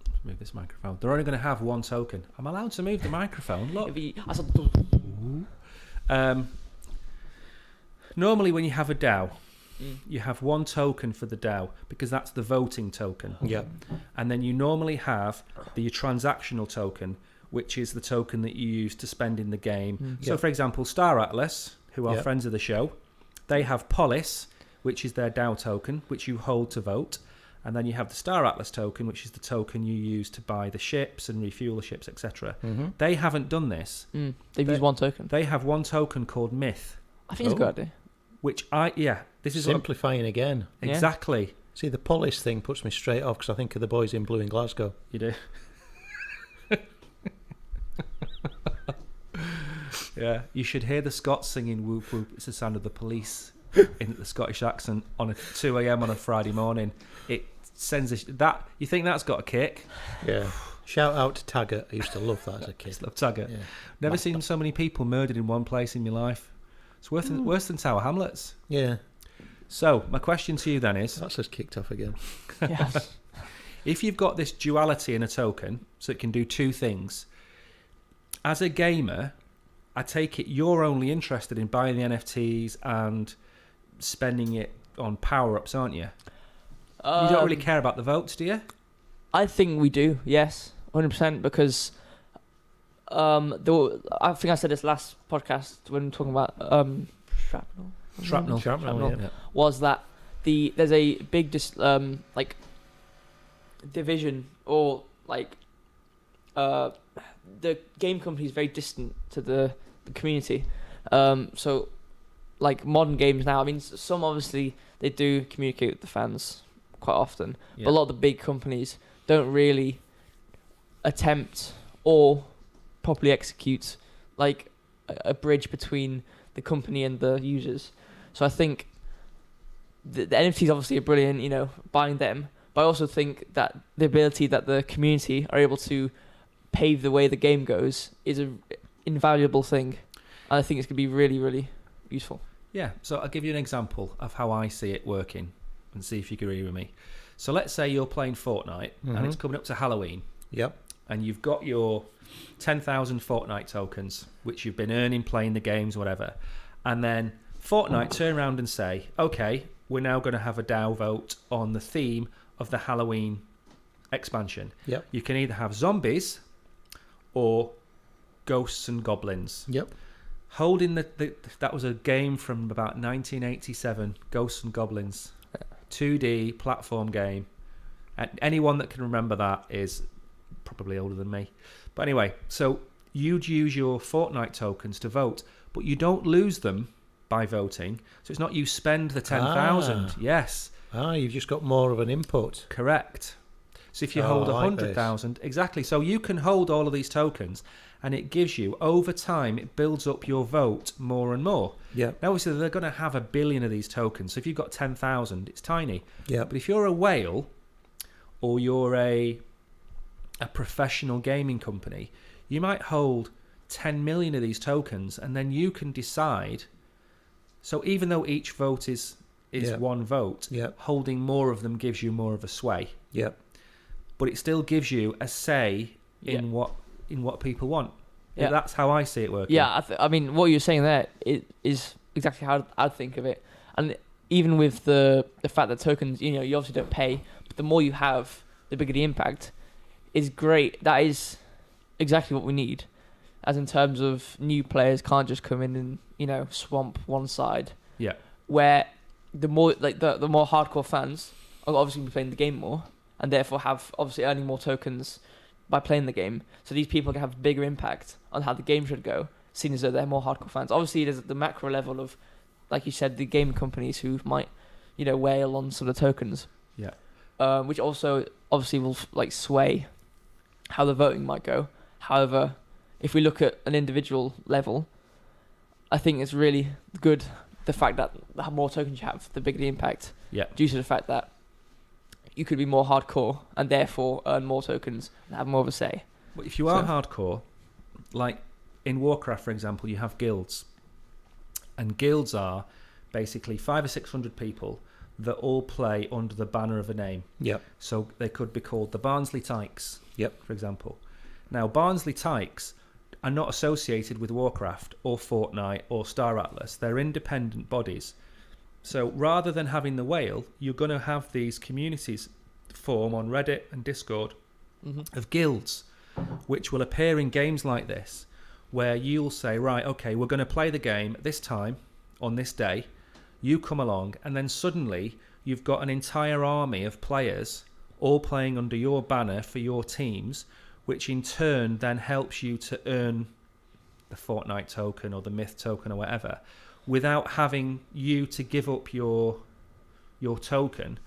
Let's move this microphone. They're only going to have one token. I'm allowed to move the microphone. Look. Normally when you have a DAO, you have one token for the DAO because that's the voting token. Yeah. And then you normally have the transactional token, which is the token that you use to spend in the game. So, for example, Star Atlas, who are friends of the show, they have Polis, which is their DAO token, which you hold to vote. And then you have the Star Atlas token, which is the token you use to buy the ships and refuel the ships, etc. They haven't done this. They've used one token. They have one token called Myth. I think it's a good idea. Which this is simplifying again. Exactly. See, the Polis thing puts me straight off because I think of the boys in blue in Glasgow. You do. Yeah, you should hear the Scots singing "Whoop Whoop." It's the sound of the police in the Scottish accent on a 2 a.m. on a Friday morning. It sends that. You think that's got a kick? Yeah. Shout out to Taggart. I used to love that as a kid. I love Taggart. Yeah. Never seen so many people murdered in one place in my life. It's worse than Tower Hamlets. Yeah. So my question to you then is: That's just kicked off again. Yes. If you've got this duality in a token, so it can do two things, as a gamer, I take it you're only interested in buying the NFTs and spending it on power-ups, aren't you? You don't really care about the votes, do you? I think we do, yes, 100%, because I think I said this last podcast when talking about Shrapnel. Yeah. was that there's a big like division, or like the game company is very distant to the community. So like modern games now, I mean, some obviously they do communicate with the fans quite often, Yeah. but a lot of the big companies don't really attempt or properly execute like a bridge between the company and the users. So I think the NFTs obviously are brilliant, buying them, but I also think that the ability that the community are able to pave the way the game goes is an invaluable thing, and I think it's going to be really, really useful. Yeah, so I'll give you an example of how I see it working and see if you agree with me. So let's say you're playing Fortnite and it's coming up to Halloween. Yep. And you've got your 10,000 Fortnite tokens, which you've been earning playing the games, whatever. And then Fortnite turn around and say, okay, we're now going to have a DAO vote on the theme of the Halloween expansion. Yep. You can either have zombies or ghosts and goblins. Yep. Holding that was a game from about 1987, Ghosts and Goblins, 2D platform game. And anyone that can remember that is probably older than me. But anyway, so you'd use your Fortnite tokens to vote, but you don't lose them by voting. So it's not you spend the 10,000. Yes. You've just got more of an input. Correct. So if you hold I like 100,000, exactly. So you can hold all of these tokens, and it gives you, over time, it builds up your vote more and more. Yeah. Now, obviously, they're going to have 1 billion of these tokens. So if you've got 10,000, it's tiny. Yeah. But if you're a whale, or you're a professional gaming company, you might hold 10 million of these tokens, and then you can decide. So even though each vote is one vote, holding more of them gives you more of a sway. Yeah. But it still gives you a say in what people want. Yeah. That's how I see it working. Yeah, I mean, what you're saying there is exactly how I'd think of it. And even with the fact that tokens, you obviously don't pay, but the more you have, the bigger the impact, is great. That is exactly what we need, as in terms of new players can't just come in and swamp one side. Yeah. Where the more the more hardcore fans are obviously be playing the game more, and therefore have obviously earning more tokens by playing the game. So these people can have a bigger impact on how the game should go, seeing as though they're more hardcore fans. Obviously, there's the macro level of, like you said, the gaming companies who might, whale on some of the tokens. Yeah. Which also obviously will sway how the voting might go. However, if we look at an individual level, I think it's really good the fact that the more tokens you have, the bigger the impact. Yeah. Due to the fact that you could be more hardcore and therefore earn more tokens and have more of a say. Well, if you are hardcore, like in Warcraft, for example, you have guilds. And guilds are basically 500 or 600 people that all play under the banner of a name. Yep. So they could be called the Barnsley Tykes, yep, for example. Now, Barnsley Tykes are not associated with Warcraft or Fortnite or Star Atlas. They're independent bodies. So rather than having the whale, you're going to have these communities form on Reddit and Discord of guilds, which will appear in games like this, where you'll say, right, okay, we're going to play the game at this time, on this day. You come along, and then suddenly you've got an entire army of players all playing under your banner for your teams, which in turn then helps you to earn the Fortnite token or the Myth token or whatever, without having you to give up your token,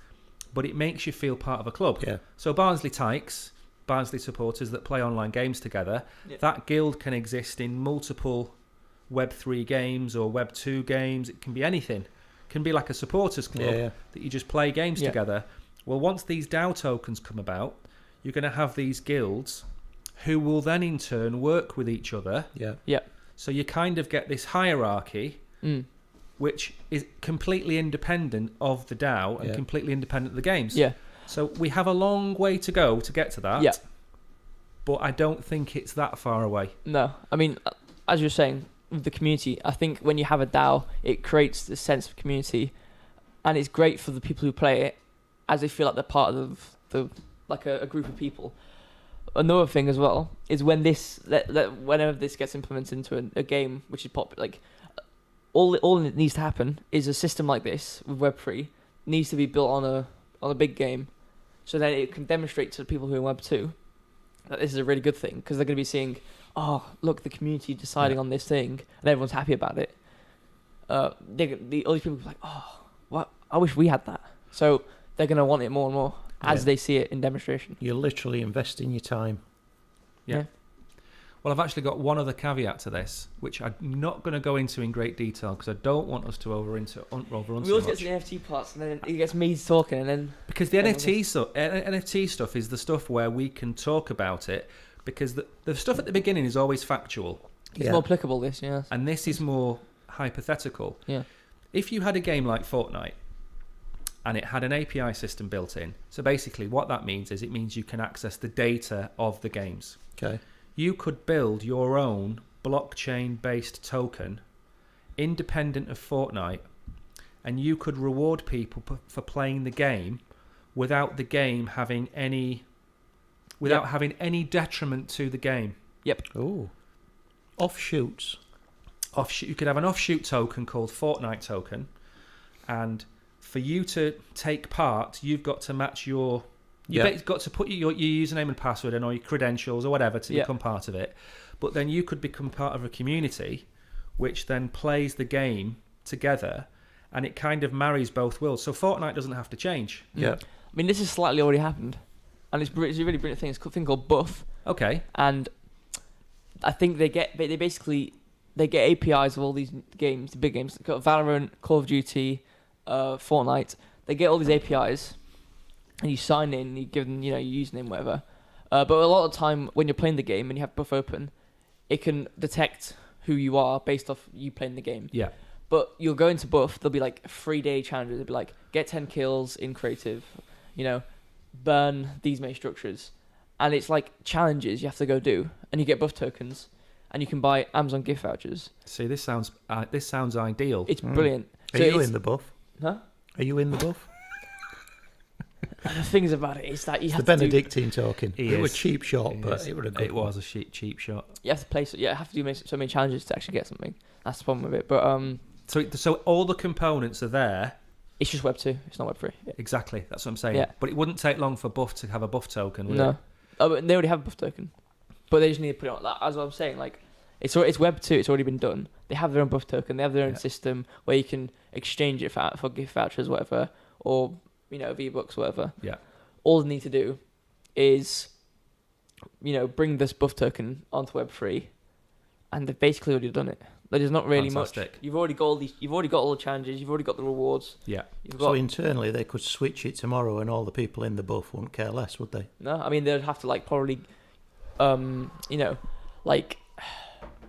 but it makes you feel part of a club. Yeah. So Barnsley Tykes, Barnsley supporters that play online games together, that guild can exist in multiple Web3 games or Web2 games. It can be anything. It can be like a supporters club that you just play games together. Well, once these DAO tokens come about, you're going to have these guilds who will then in turn work with each other. Yeah. Yeah. So you kind of get this hierarchy, which is completely independent of the DAO and completely independent of the games. Yeah. So we have a long way to go to get to that. Yeah. But I don't think it's that far away. No, I mean, as you're saying, with the community, I think when you have a DAO, it creates this sense of community, and it's great for the people who play it, as they feel like they're part of a group of people. Another thing as well is when whenever this gets implemented into a game, which is popular, like all that needs to happen is a system like this with Web3 needs to be built on a big game, so that it can demonstrate to the people who are in Web 2 that this is a really good thing, because they're going to be seeing, oh, look, the community deciding on this thing, and everyone's happy about it. All these people will be like, oh, what? I wish we had that. So they're going to want it more and more as they see it in demonstration. You're literally investing your time. Yeah. Well, I've actually got one other caveat to this, which I'm not going to go into in great detail because I don't want us to over into We always get to the NFT parts, and then it gets me talking, and then because the NFT stuff is the stuff where we can talk about it, because the stuff at the beginning is always factual. It's more applicable. And this is more hypothetical. Yeah. If you had a game like Fortnite and it had an API system built in, so basically what that means is it means you can access the data of the games. Okay. You could build your own blockchain-based token independent of Fortnite, and you could reward people for playing the game without the game having any detriment to the game. Yep. Oh. Offshoots. You could have an offshoot token called Fortnite token, and for you to take part, you've got to match your... You've got to put your username and password in, or your credentials or whatever to become part of it. But then you could become part of a community which then plays the game together, and it kind of marries both worlds. So Fortnite doesn't have to change. Yeah. I mean, this has slightly already happened, and it's a really brilliant thing. It's a thing called Buff. Okay. And I think they get APIs of all these games, the big games, like Valorant, Call of Duty, Fortnite. They get all these APIs. And you sign in, you give them, your username, whatever. But a lot of the time, when you're playing the game and you have Buff open, it can detect who you are based off you playing the game. Yeah. But you'll go into Buff, there'll be like 3-day challenges. It'll be like, get 10 kills in creative, burn these many structures. And it's like challenges you have to go do. And you get Buff tokens, and you can buy Amazon gift vouchers. See, this sounds ideal. It's brilliant. Are you in the Buff? Huh? Are you in the Buff? The things about it is that you have the to Benedictine talking. It was a cheap shot, but it was a good It was a cheap shot. You have to play. Have to do so many challenges to actually get something. That's the problem with it. But so all the components are there. It's just Web 2. It's not Web 3. Yeah. Exactly. That's what I'm saying. Yeah. But it wouldn't take long for Buff to have a Buff token, would it? No. Oh, but they already have a Buff token, but they just need to put it on. As what I'm saying, like it's Web 2. It's already been done. They have their own Buff token. They have their own system where you can exchange it for gift vouchers, whatever, or V-Bucks, whatever. Yeah. All they need to do is, bring this Buff token onto Web3, and they've basically already done it. There's not really much. You've already got all these. You've already got all the challenges. You've already got the rewards. Yeah. So internally, they could switch it tomorrow, and all the people in the Buff wouldn't care less, would they? No, I mean they'd have to probably,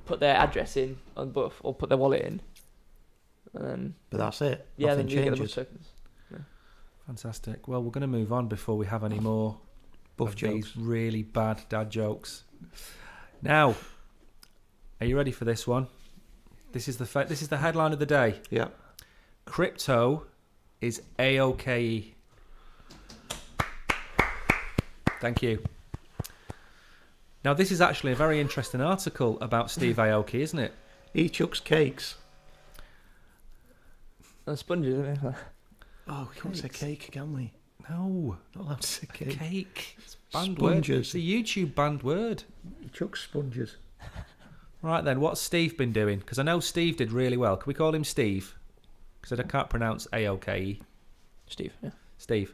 put their address in on Buff or put their wallet in, and then. But that's it. Yeah, Nothing then you get the Buff changes. tokens. Fantastic. Well, we're going to move on before we have any more Buff jokes. These really bad dad jokes. Now, are you ready for this one? This is the headline of the day. Yeah. Crypto is AOKI. Thank you. Now, this is actually a very interesting article about Steve Aoki, isn't it? He chucks cakes. And sponges, isn't it? Oh, we can't say cake, can we? No. Not allowed to say cake. Cake. It's a banned Sponges. word. It's a YouTube banned word. He chucks sponges. Right then, what's Steve been doing? Because I know Steve did really well. Can we call him Steve? Because I can't pronounce AOKE. Steve, yeah. Steve.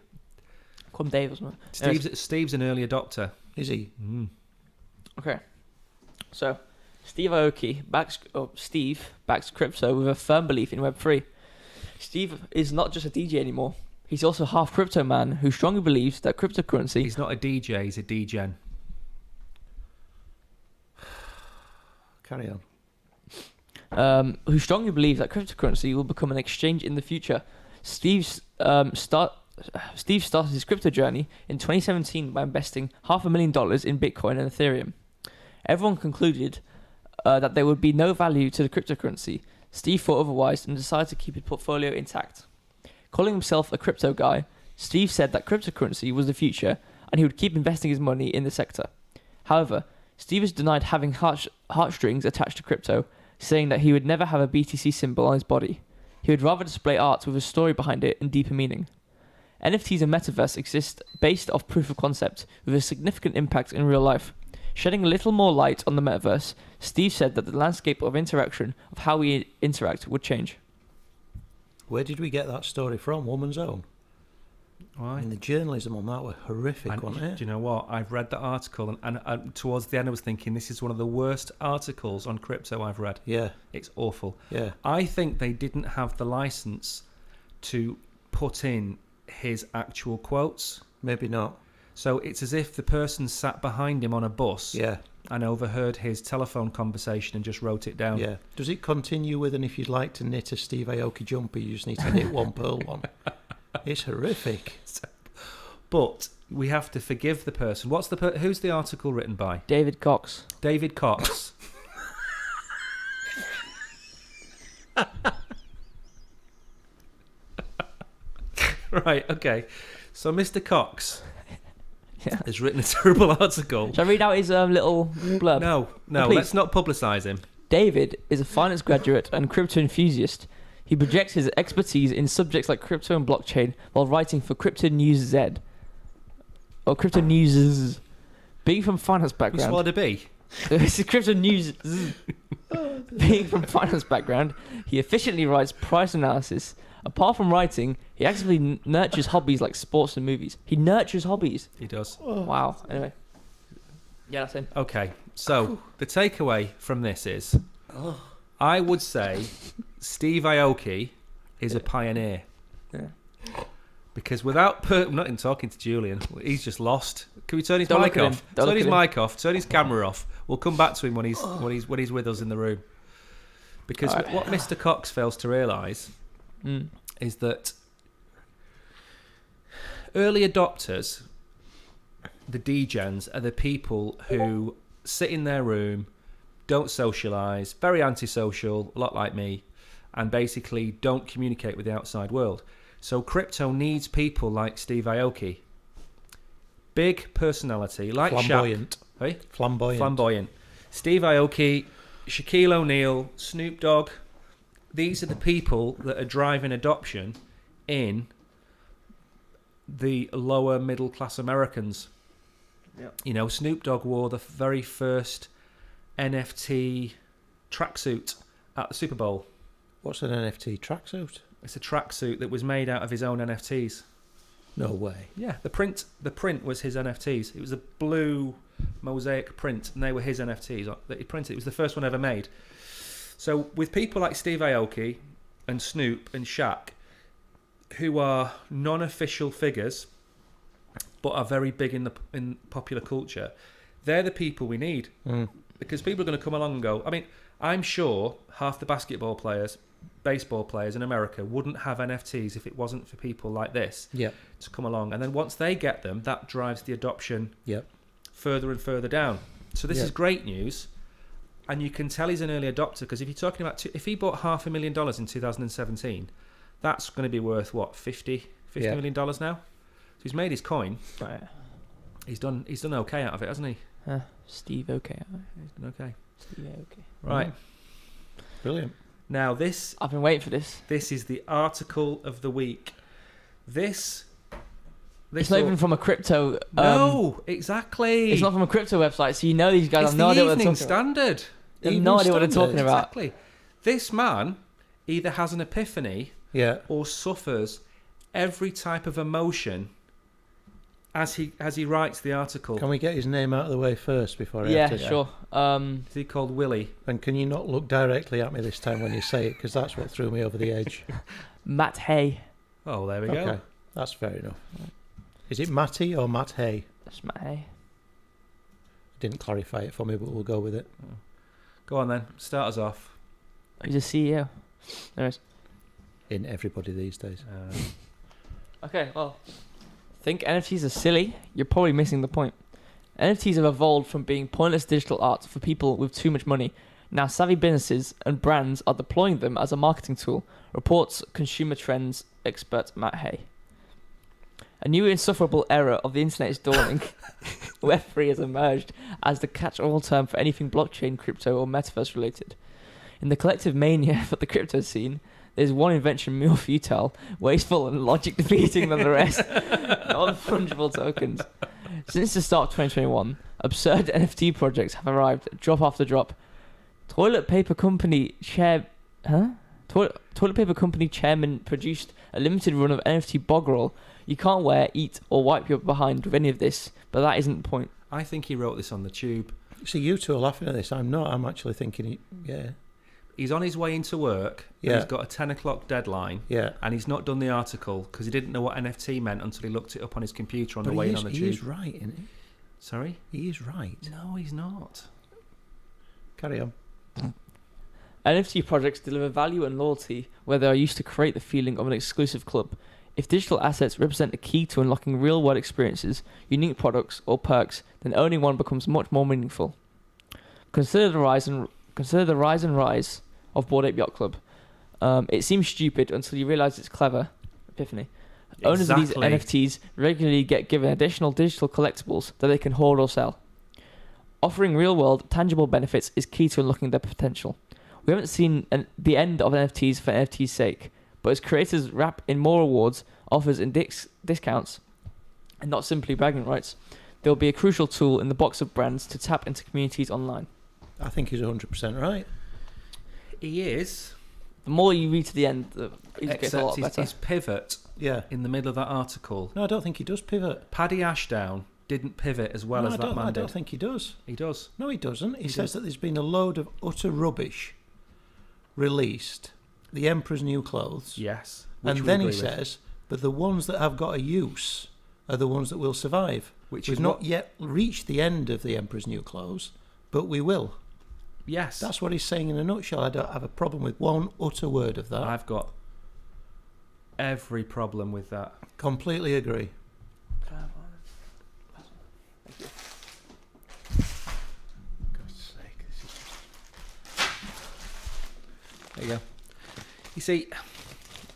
Call him Dave, wasn't it? Steve's an early adopter. Is he? Okay. So, Steve backs crypto with a firm belief in Web3. Steve is not just a DJ anymore. He's also half crypto man who strongly believes that cryptocurrency... He's not a DJ, he's a DGen. Carry on. Who strongly believes that cryptocurrency will become an exchange in the future. Steve's Steve started his crypto journey in 2017 by investing $500,000 in Bitcoin and Ethereum. Everyone concluded that there would be no value to the cryptocurrency. Steve thought otherwise and decided to keep his portfolio intact. Calling himself a crypto guy, Steve said that cryptocurrency was the future and he would keep investing his money in the sector. However, Steve is denied having heartstrings attached to crypto, saying that he would never have a BTC symbol on his body. He would rather display art with a story behind it and deeper meaning. NFTs and metaverse exist based off proof of concept with a significant impact in real life. Shedding a little more light on the metaverse, Steve said that the landscape of interaction, of how we interact, would change. Where did we get that story from? Woman's Own? Why? And the journalism on that were horrific, wasn't it? Do you know what? I've read that article, and towards the end I was thinking, this is one of the worst articles on crypto I've read. Yeah. It's awful. Yeah. I think they didn't have the license to put in his actual quotes. Maybe not. So it's as if the person sat behind him on a bus Yeah. and overheard his telephone conversation and just wrote it down. Yeah. Does it continue with, and if you'd like to knit a Steve Aoki jumper, you just need to knit one pearl one? It's horrific. But we have to forgive the person. Who's the article written by? David Cox. David Cox. Right, okay. So Mr. Cox has written a terrible article. Shall I read out his little blurb? No, Please. let's not publicise him. David is a finance graduate and crypto enthusiast. He projects his expertise in subjects like crypto and blockchain while writing for Crypto News Z. Or Crypto News. Being from finance You background. swallowed a B. This is Crypto News. Being from finance background, he efficiently writes price analysis. Apart from writing, he actively nurtures hobbies like sports and movies. He nurtures hobbies. He does. Wow. Anyway. Yeah, that's him. Okay, so the takeaway from this is, I would say Steve Aoki is a pioneer. Yeah. Because without... I'm not even talking to Julian. He's just lost. Can we turn his Don't mic look at off? him. Don't Turn look his at him. mic off. Turn his camera off. We'll come back to him when he's with us in the room. Because All right. what Mr. Cox fails to realise is that early adopters, the degens, are the people who sit in their room, don't socialise, very antisocial, a lot like me, and basically don't communicate with the outside world. So crypto needs people like Steve Aoki. Big personality, like Flamboyant. Shaq. Hey? Flamboyant. Steve Aoki, Shaquille O'Neal, Snoop Dogg. These are the people that are driving adoption in the lower middle class Americans. Yep. You know, Snoop Dogg wore the very first NFT tracksuit at the Super Bowl. What's an NFT tracksuit? It's a tracksuit that was made out of his own NFTs. No way. Yeah, the print was his NFTs. It was a blue mosaic print, and they were his NFTs that he printed. It was the first one ever made. So with people like Steve Aoki and Snoop and Shaq, who are non-official figures but are very big in popular culture, they're the people we need. Because people are going to come along and go, I mean, I'm sure half the basketball players, baseball players in America wouldn't have NFTs if it wasn't for people like this to come along. And then once they get them, that drives the adoption further and further down. So this is great news. And you can tell he's an early adopter, because if you're talking about, if he bought $500,000 in 2017, that's going to be worth what, $50 million now? So he's made his coin. Right. He's done okay out of it, hasn't he? Steve, okay. He's done okay. Steve, okay. Right. Brilliant. Now this I've been waiting for this. This is the article of the week. This It's not even from a crypto. No, exactly. It's not from a crypto website, so you know these guys It's have no the idea what they're Evening talking about. Standard. They have no idea what they're talking about. Exactly. This man either has an epiphany or suffers every type of emotion as he writes the article. Can we get his name out of the way first before I Yeah, have to... sure. Is he called Willie? And can you not look directly at me this time when you say it, because that's what threw me over the edge. Matt Hay. Oh, there we go. Okay, that's fair enough. Is it Matty or Matt Hay? That's Matt Hay. Didn't clarify it for me, but we'll go with it. Go on then. Start us off. He's a CEO. There is. In everybody these days. Okay, well, think NFTs are silly? You're probably missing the point. NFTs have evolved from being pointless digital art for people with too much money. Now, savvy businesses and brands are deploying them as a marketing tool, reports consumer trends expert Matt Hay. A new insufferable era of the internet is dawning. Web3 has emerged as the catch-all term for anything blockchain, crypto, or metaverse related. In the collective mania for the crypto scene, there's one invention more futile, wasteful, and logic defeating than the rest. Non-fungible tokens. Since the start of 2021, absurd NFT projects have arrived, drop after drop. Toilet paper company chairman produced a limited run of NFT bog roll. You can't wear, eat, or wipe your behind with any of this, but that isn't the point. I think he wrote this on the tube. See, you two are laughing at this. I'm not. I'm actually thinking, yeah. He's on his way into work. Yeah. He's got a 10 o'clock deadline. Yeah. And he's not done the article because he didn't know what NFT meant until he looked it up on his computer on But the way in on the he tube. is right, isn't he? Sorry? He is right. No, he's not. Carry on. NFT projects deliver value and loyalty where they are used to create the feeling of an exclusive club. If digital assets represent a key to unlocking real-world experiences, unique products, or perks, then owning one becomes much more meaningful. Consider the rise and rise of Bored Ape Yacht Club. It seems stupid until you realise it's clever. Epiphany. Owners of these NFTs regularly get given additional digital collectibles that they can hoard or sell. Offering real-world, tangible benefits is key to unlocking their potential. We haven't seen the end of NFTs for NFT's sake, but as creators wrap in more rewards, offers, and discounts, and not simply bragging rights, there will be a crucial tool in the box of brands to tap into communities online. I think he's 100% right. He is. The more you read to the end, it gets a lot Except better. his pivot Yeah. in the middle of that article. No, I don't think he does pivot. Paddy Ashdown didn't pivot as well No, as that man I did. don't think he does. He does. No, he doesn't. He He says does. that there's been a load of utter rubbish released. The Emperor's New Clothes. Yes. And then he says, but the ones that have got a use are the ones that will survive. Which We've is not what- yet reached the end of the Emperor's New Clothes, but we will. Yes. That's what he's saying in a nutshell. I don't have a problem with one utter word of that. I've got every problem with that. Completely agree. God's sake, this is... There you go. You see,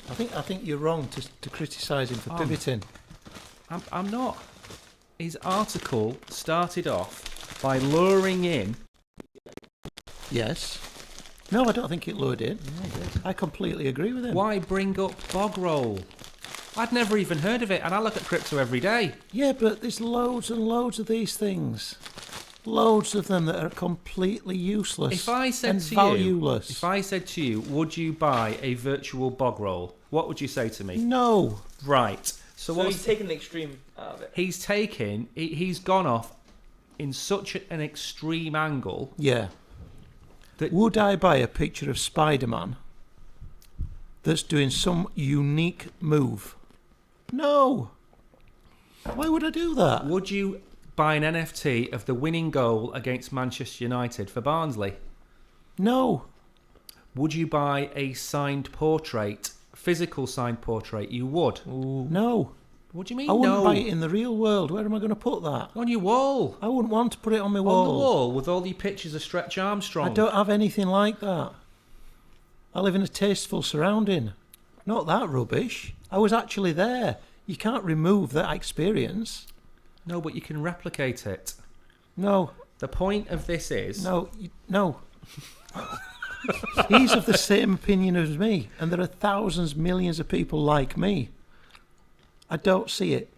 I think you're wrong to criticise him for pivoting. I'm not. His article started off by luring in. Yes. No, I don't think it lured in. I completely agree with him. Why bring up bog roll? I'd never even heard of it, and I look at crypto every day. Yeah, but there's loads and loads of these things. Loads of them that are completely useless If I said and to valueless. you, if I said to you, would you buy a virtual bog roll? What would you say to me? No. Right. So So what's he's taken the extreme out of it. he's gone off in such an extreme angle. Yeah. That- Would I buy a picture of Spider-Man that's doing some unique move? No. Why would I do that? Would you buy an NFT of the winning goal against Manchester United for Barnsley? No. Would you buy a signed portrait, physical signed portrait? You would. No. What do you mean? I wouldn't no. buy it in the real world. Where am I going to put that? On your wall. I wouldn't want to put it on my On wall. the wall with all your pictures of Stretch Armstrong. I don't have anything like that. I live in a tasteful surrounding. Not that rubbish. I was actually there. You can't remove that experience. No, but you can replicate it. No. The point of this is... No. No. He's of the same opinion as me, and there are thousands, millions of people like me. I don't see it.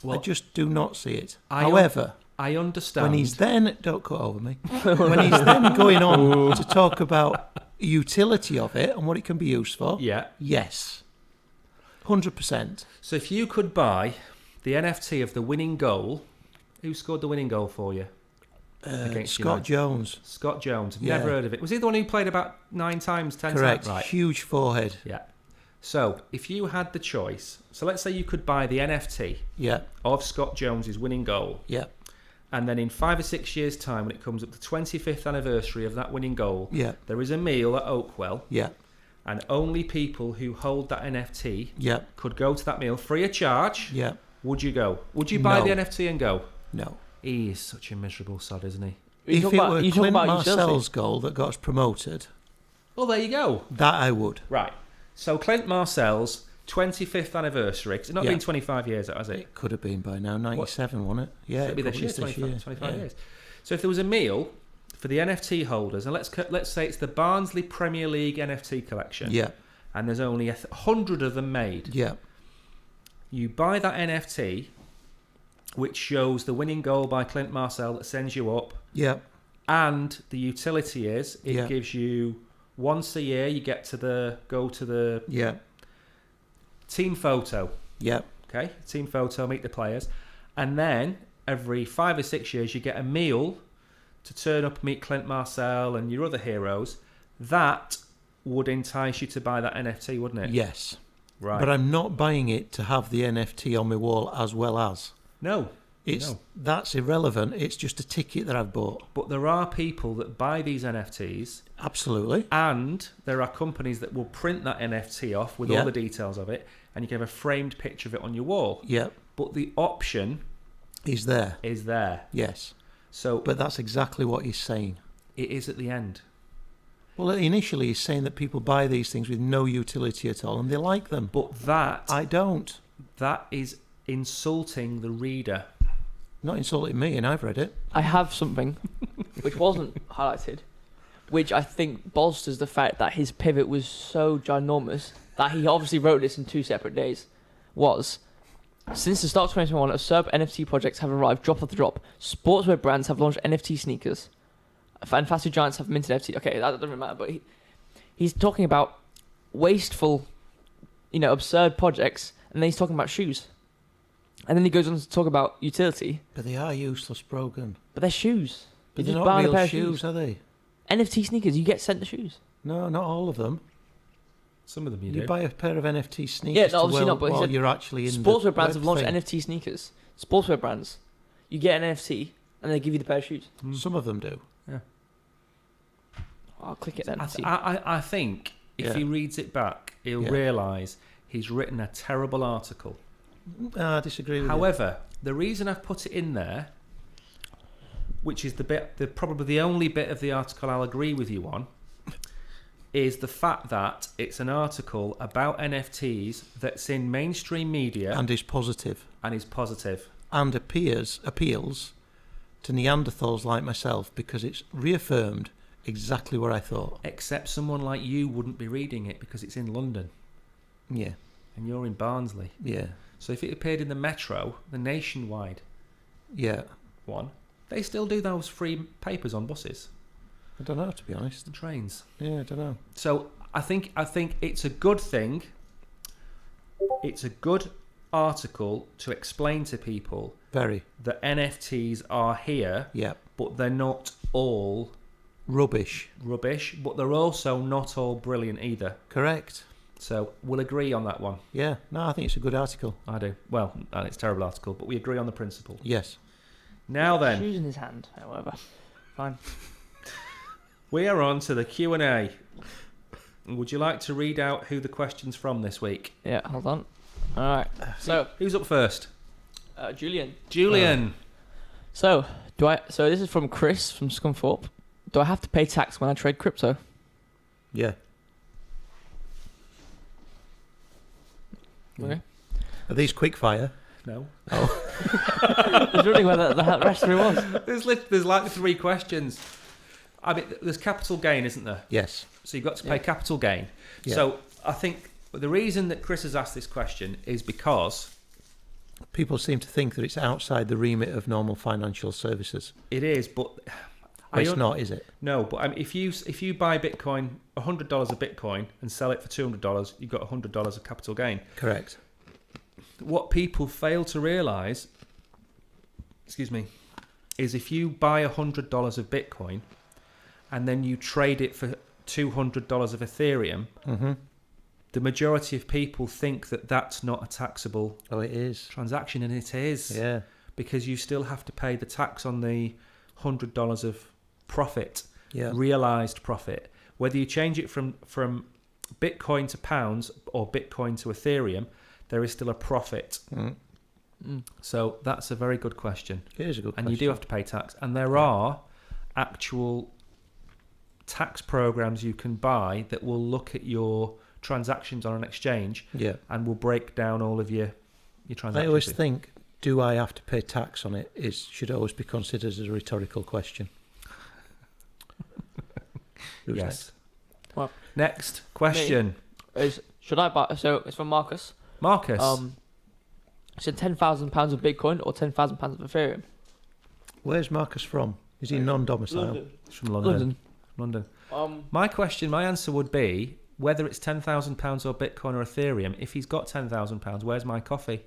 Well, I just do not see it. I However, I understand. when he's then... Don't cut over me. When he's then going on to talk about utility of it and what it can be used for, Yeah. yes. 100%. So if you could buy the NFT of the winning goal... Who scored the winning goal for you? Against Scott United? Jones. Scott Jones. Yeah. Never heard of it. Was he the one who played about 9 times, 10 Correct. times? Right. Huge forehead. Yeah. So if you had the choice... So let's say you could buy the NFT Yeah. of Scott Jones's winning goal. Yeah. And then in 5 or 6 years' time, when it comes up to the 25th anniversary of that winning goal, Yeah. there is a meal at Oakwell, Yeah. and only people who hold that NFT Yep. could go to that meal free of charge, Yep. would you go? Would you buy No. the NFT and go? No. He is such a miserable sod, isn't he? If it were Clint utility. Marcel's goal that got us promoted, Well, there you go. that I would. Right. So Clint Marcel's 25th anniversary. 'Cause it's not Yeah. been 25 years, has it? It could have been by now, 97, wasn't it? Yeah, It'll be this probably year, is 25 Yeah. years. So if there was a meal for the NFT holders, and let's say it's the Barnsley Premier League NFT collection, Yeah, and there's only 100 of them made. yeah, You buy that NFT, which shows the winning goal by Clint Marcel that sends you up, yeah, and the utility is it Yeah. gives you once a year you get to go to the yeah, team photo. yeah, Okay, team photo, meet the players, and then every 5 or 6 years you get a meal to turn up, meet Clint Marcel and your other heroes. That would entice you to buy that NFT, wouldn't it? yes. Right. But I'm not buying it to have the NFT on my wall as well as. No. That's irrelevant. It's just a ticket that I've bought. But there are people that buy these NFTs, Absolutely. and there are companies that will print that NFT off with Yeah. all the details of it, and you can have a framed picture of it on your wall. Yeah, But the option he's there. is there. Yes. So But that's exactly what he's saying. it is at the end. Well, initially he's saying that people buy these things with no utility at all and they like them. But that I don't. that is insulting the reader. Not insulting me, and I've read it. I have something which wasn't highlighted, which I think bolsters the fact that his pivot was so ginormous that he obviously wrote this in 2 separate days. Since the start of 2021, absurd NFT projects have arrived drop after drop. Sportswear brands have launched NFT sneakers. And fast food giants have minted NFT. Okay, that doesn't really matter, but he's talking about wasteful, absurd projects, and then he's talking about shoes. And then he goes on to talk about utility. But they are useless, Brogan. But they're shoes. But You they're just not buy a real pair of shoes, are they? NFT sneakers, you get sent the shoes. No, not all of them. Some of them You do. buy a pair of NFT sneakers Yeah, no, obviously not, but he while said you're actually in Sportswear the brands have launched thing. NFT sneakers. Sportswear brands, you get an NFT and they give you the pair of shoes. Some of them do. I'll click it then. I think if Yeah. he reads it back, he'll Yeah. realise he's written a terrible article. I disagree with However, the reason I've put it in there, which is probably the only bit of the article I'll agree with you on, is the fact that it's an article about NFTs that's in mainstream media you. And is positive. and is positive. And appeals to Neanderthals like myself because it's reaffirmed exactly what I thought. Except someone like you wouldn't be reading it because it's in London Yeah, and you're in Barnsley. yeah, So if it appeared in the Metro, the nationwide yeah. one, they still do those free papers on buses I don't know, to be honest. and trains. Yeah, I don't know. So I think it's a good thing. It's a good article to explain to people Very. that NFTs are here, Yeah. but they're not all Rubbish. rubbish, but they're also not all brilliant either. Correct. So we'll agree on that one. Yeah. No, I think it's a good article. I do. Well, and it's a terrible article, but we agree on the principle. Yes. Now then, Shoes in his hand, however. Fine. we are on to the Q&A. Would you like to read out who the question's from this week? Yeah, hold on. All right. So, Who's up first? Julian. Julian. So this is from Chris from Scunthorpe. Do I have to pay tax when I trade crypto? Yeah. Okay. Are these quickfire? No. I was wondering where the rest of it was. There's like 3 questions. I mean, there's capital gain, isn't there? Yes. So you've got to pay capital gain. Yeah. So I think the reason that Chris has asked this question is because People seem to think that it's outside the remit of normal financial services. it is, but It's not, is it? No, but I mean, if you buy Bitcoin, $100 of Bitcoin, and sell it for $200, you've got $100 of capital gain. Correct. What people fail to realise, is if you buy $100 of Bitcoin, and then you trade it for $200 of Ethereum, Mm-hmm. the majority of people think that that's not a taxable Oh, it is. transaction, and it is. Yeah. Because you still have to pay the tax on the $100 of profit, Yeah. realised profit. Whether you change it from Bitcoin to pounds or Bitcoin to Ethereum, there is still a profit. So that's a very good question. It is a good question. And you do have to pay tax. And there are actual tax programs you can buy that will look at your transactions on an exchange and will break down all of your transactions. I always think, do I have to pay tax on it? Should always be considered as a rhetorical question. Who's Yes. next? Well, Next question. Should I buy? So it's from Marcus. Marcus. So £10,000 of Bitcoin or £10,000 of Ethereum? Where's Marcus from? Is he non-domicile? It's from London. My answer would be whether it's £10,000 or Bitcoin or Ethereum. If he's got £10,000, where's my coffee?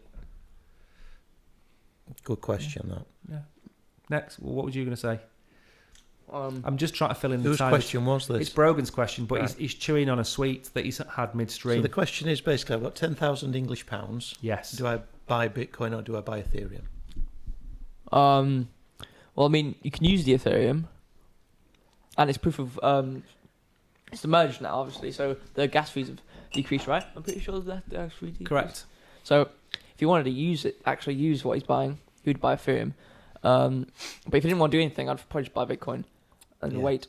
Good question, that. Yeah. Next, what was you going to say? I'm just trying to fill in the Whose time. question was this? It's Brogan's question, but Right. he's chewing on a sweet that he's had midstream. So the question is basically, I've got 10,000 English pounds. Yes. Do I buy Bitcoin or do I buy Ethereum? Well, I mean, you can use the Ethereum, and it's proof of it's emerged now, obviously. So the gas fees have decreased, right? I'm pretty sure that the gas fee decreased. Correct. So if you wanted to actually use what he's buying, you'd buy Ethereum. But if you didn't want to do anything, I'd probably just buy Bitcoin and wait.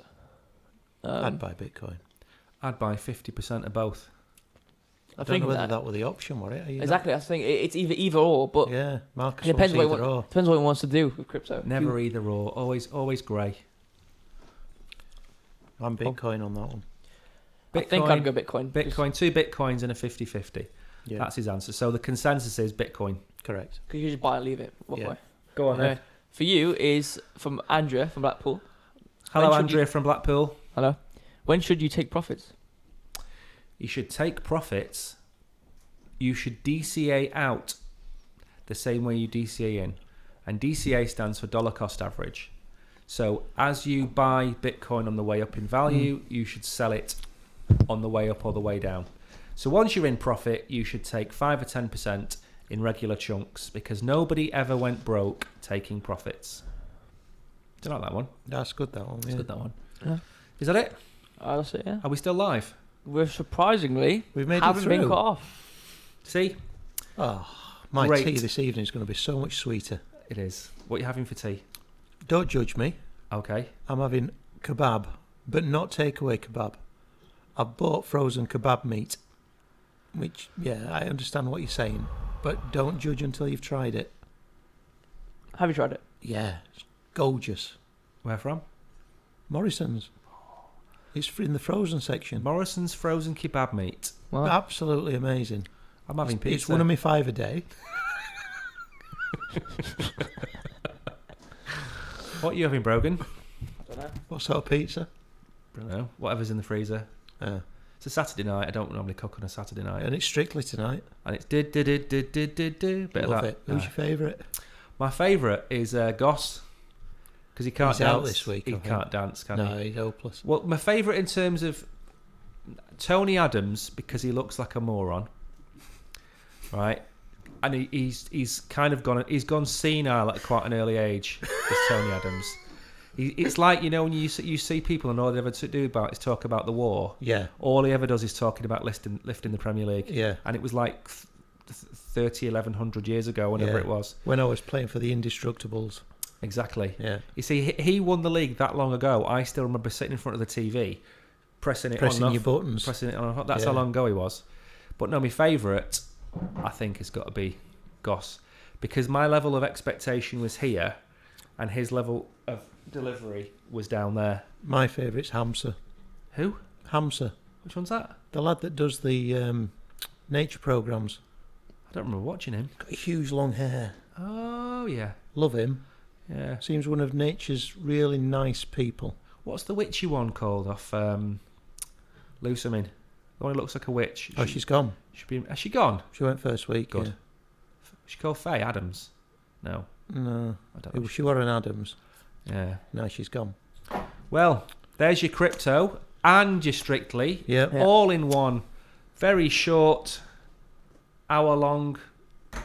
I'd buy Bitcoin. I'd buy 50% of both. I don't know whether that were the option, were it? Exactly, I think it's either or, but Yeah, Marcus it depends wants what either or. depends what he wants to do with crypto. Never either or. Always grey. I'm Bitcoin on that one. I think I'd go Bitcoin. Bitcoin, 2 Bitcoins and a 50-50. Yeah, That's his answer. So the consensus is Bitcoin. correct. Because you just buy and leave it. Walk Yeah. away. Go on Okay. For you is from Andrea from Blackpool. Hello, When should Andrea from Blackpool. Hello. When should you take profits? You should take profits. You should DCA out the same way you DCA in. And DCA stands for dollar cost average. So as you buy Bitcoin on the way up in value, you should sell it on the way up or the way down. So once you're in profit, you should take 5 or 10% in regular chunks because nobody ever went broke taking profits. Do you like that one? That's good, that one. It's Yeah. good, that one. Yeah. Is that it? That's it, yeah. Are we still live? We're surprisingly We've made it haven't been through. cut off. See? Oh, my Great. tea this evening is going to be so much sweeter. It is. What are you having for tea? Don't judge me. Okay. I'm having kebab, but not takeaway kebab. I've bought frozen kebab meat, which, yeah, I understand what you're saying, but don't judge until you've tried it. Have you tried it? Yeah, it's gorgeous. Where from? Morrison's. It's in the frozen section. Morrison's frozen kebab meat. Well, Absolutely amazing. I'm having pizza. It's one of my 5 a day. What are you having, Brogan? don't know. What sort of pizza? Don't know. Whatever's in the freezer. It's a Saturday night. I don't normally cook on a Saturday night. And it's Strictly tonight. And it's did. Bit of Love that. it. Who's your favourite? My favourite is Goss. Because he can't He's dance. out this week, I He think. can't dance, can No, he? he's hopeless. Well, my favourite in terms of Tony Adams, because he looks like a moron. Right? And he's kind of gone senile at quite an early age, this Tony Adams. It's like, you know, when you see people and all they ever do about is talk about the war. Yeah, All he ever does is talking about lifting the Premier League. yeah. And it was like 1100 years ago, whenever Yeah. it was. When I was playing for the Indestructibles. Exactly. Yeah. You see, he won the league that long ago. I still remember sitting in front of the TV, pressing it Pressing on and your off, buttons. pressing it on and off. That's Yeah. how long ago he was. But no, my favourite, I think, has got to be Goss. Because my level of expectation was here, and his level of delivery was down there. My favourite's Hamza. Who? Hamza. Which one's that? The lad that does the nature programmes. I don't remember watching him. Got huge long hair. Oh, yeah. Love him. Yeah. Seems one of nature's really nice people. What's the witchy one called off Lusamin? The one who looks like a witch. Oh, she's gone. Has she gone? She went first week. Good. Is she called Faye Adams? No. Yeah. No. I don't know. She were an Adams. Yeah. Now she's gone. Well, there's your crypto and your Strictly, Yep. Yeah. all in one very short, hour-long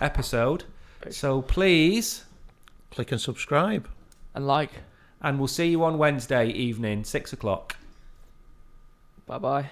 episode. So please, Click and subscribe. And like. and we'll see you on Wednesday evening, 6 o'clock. Bye bye.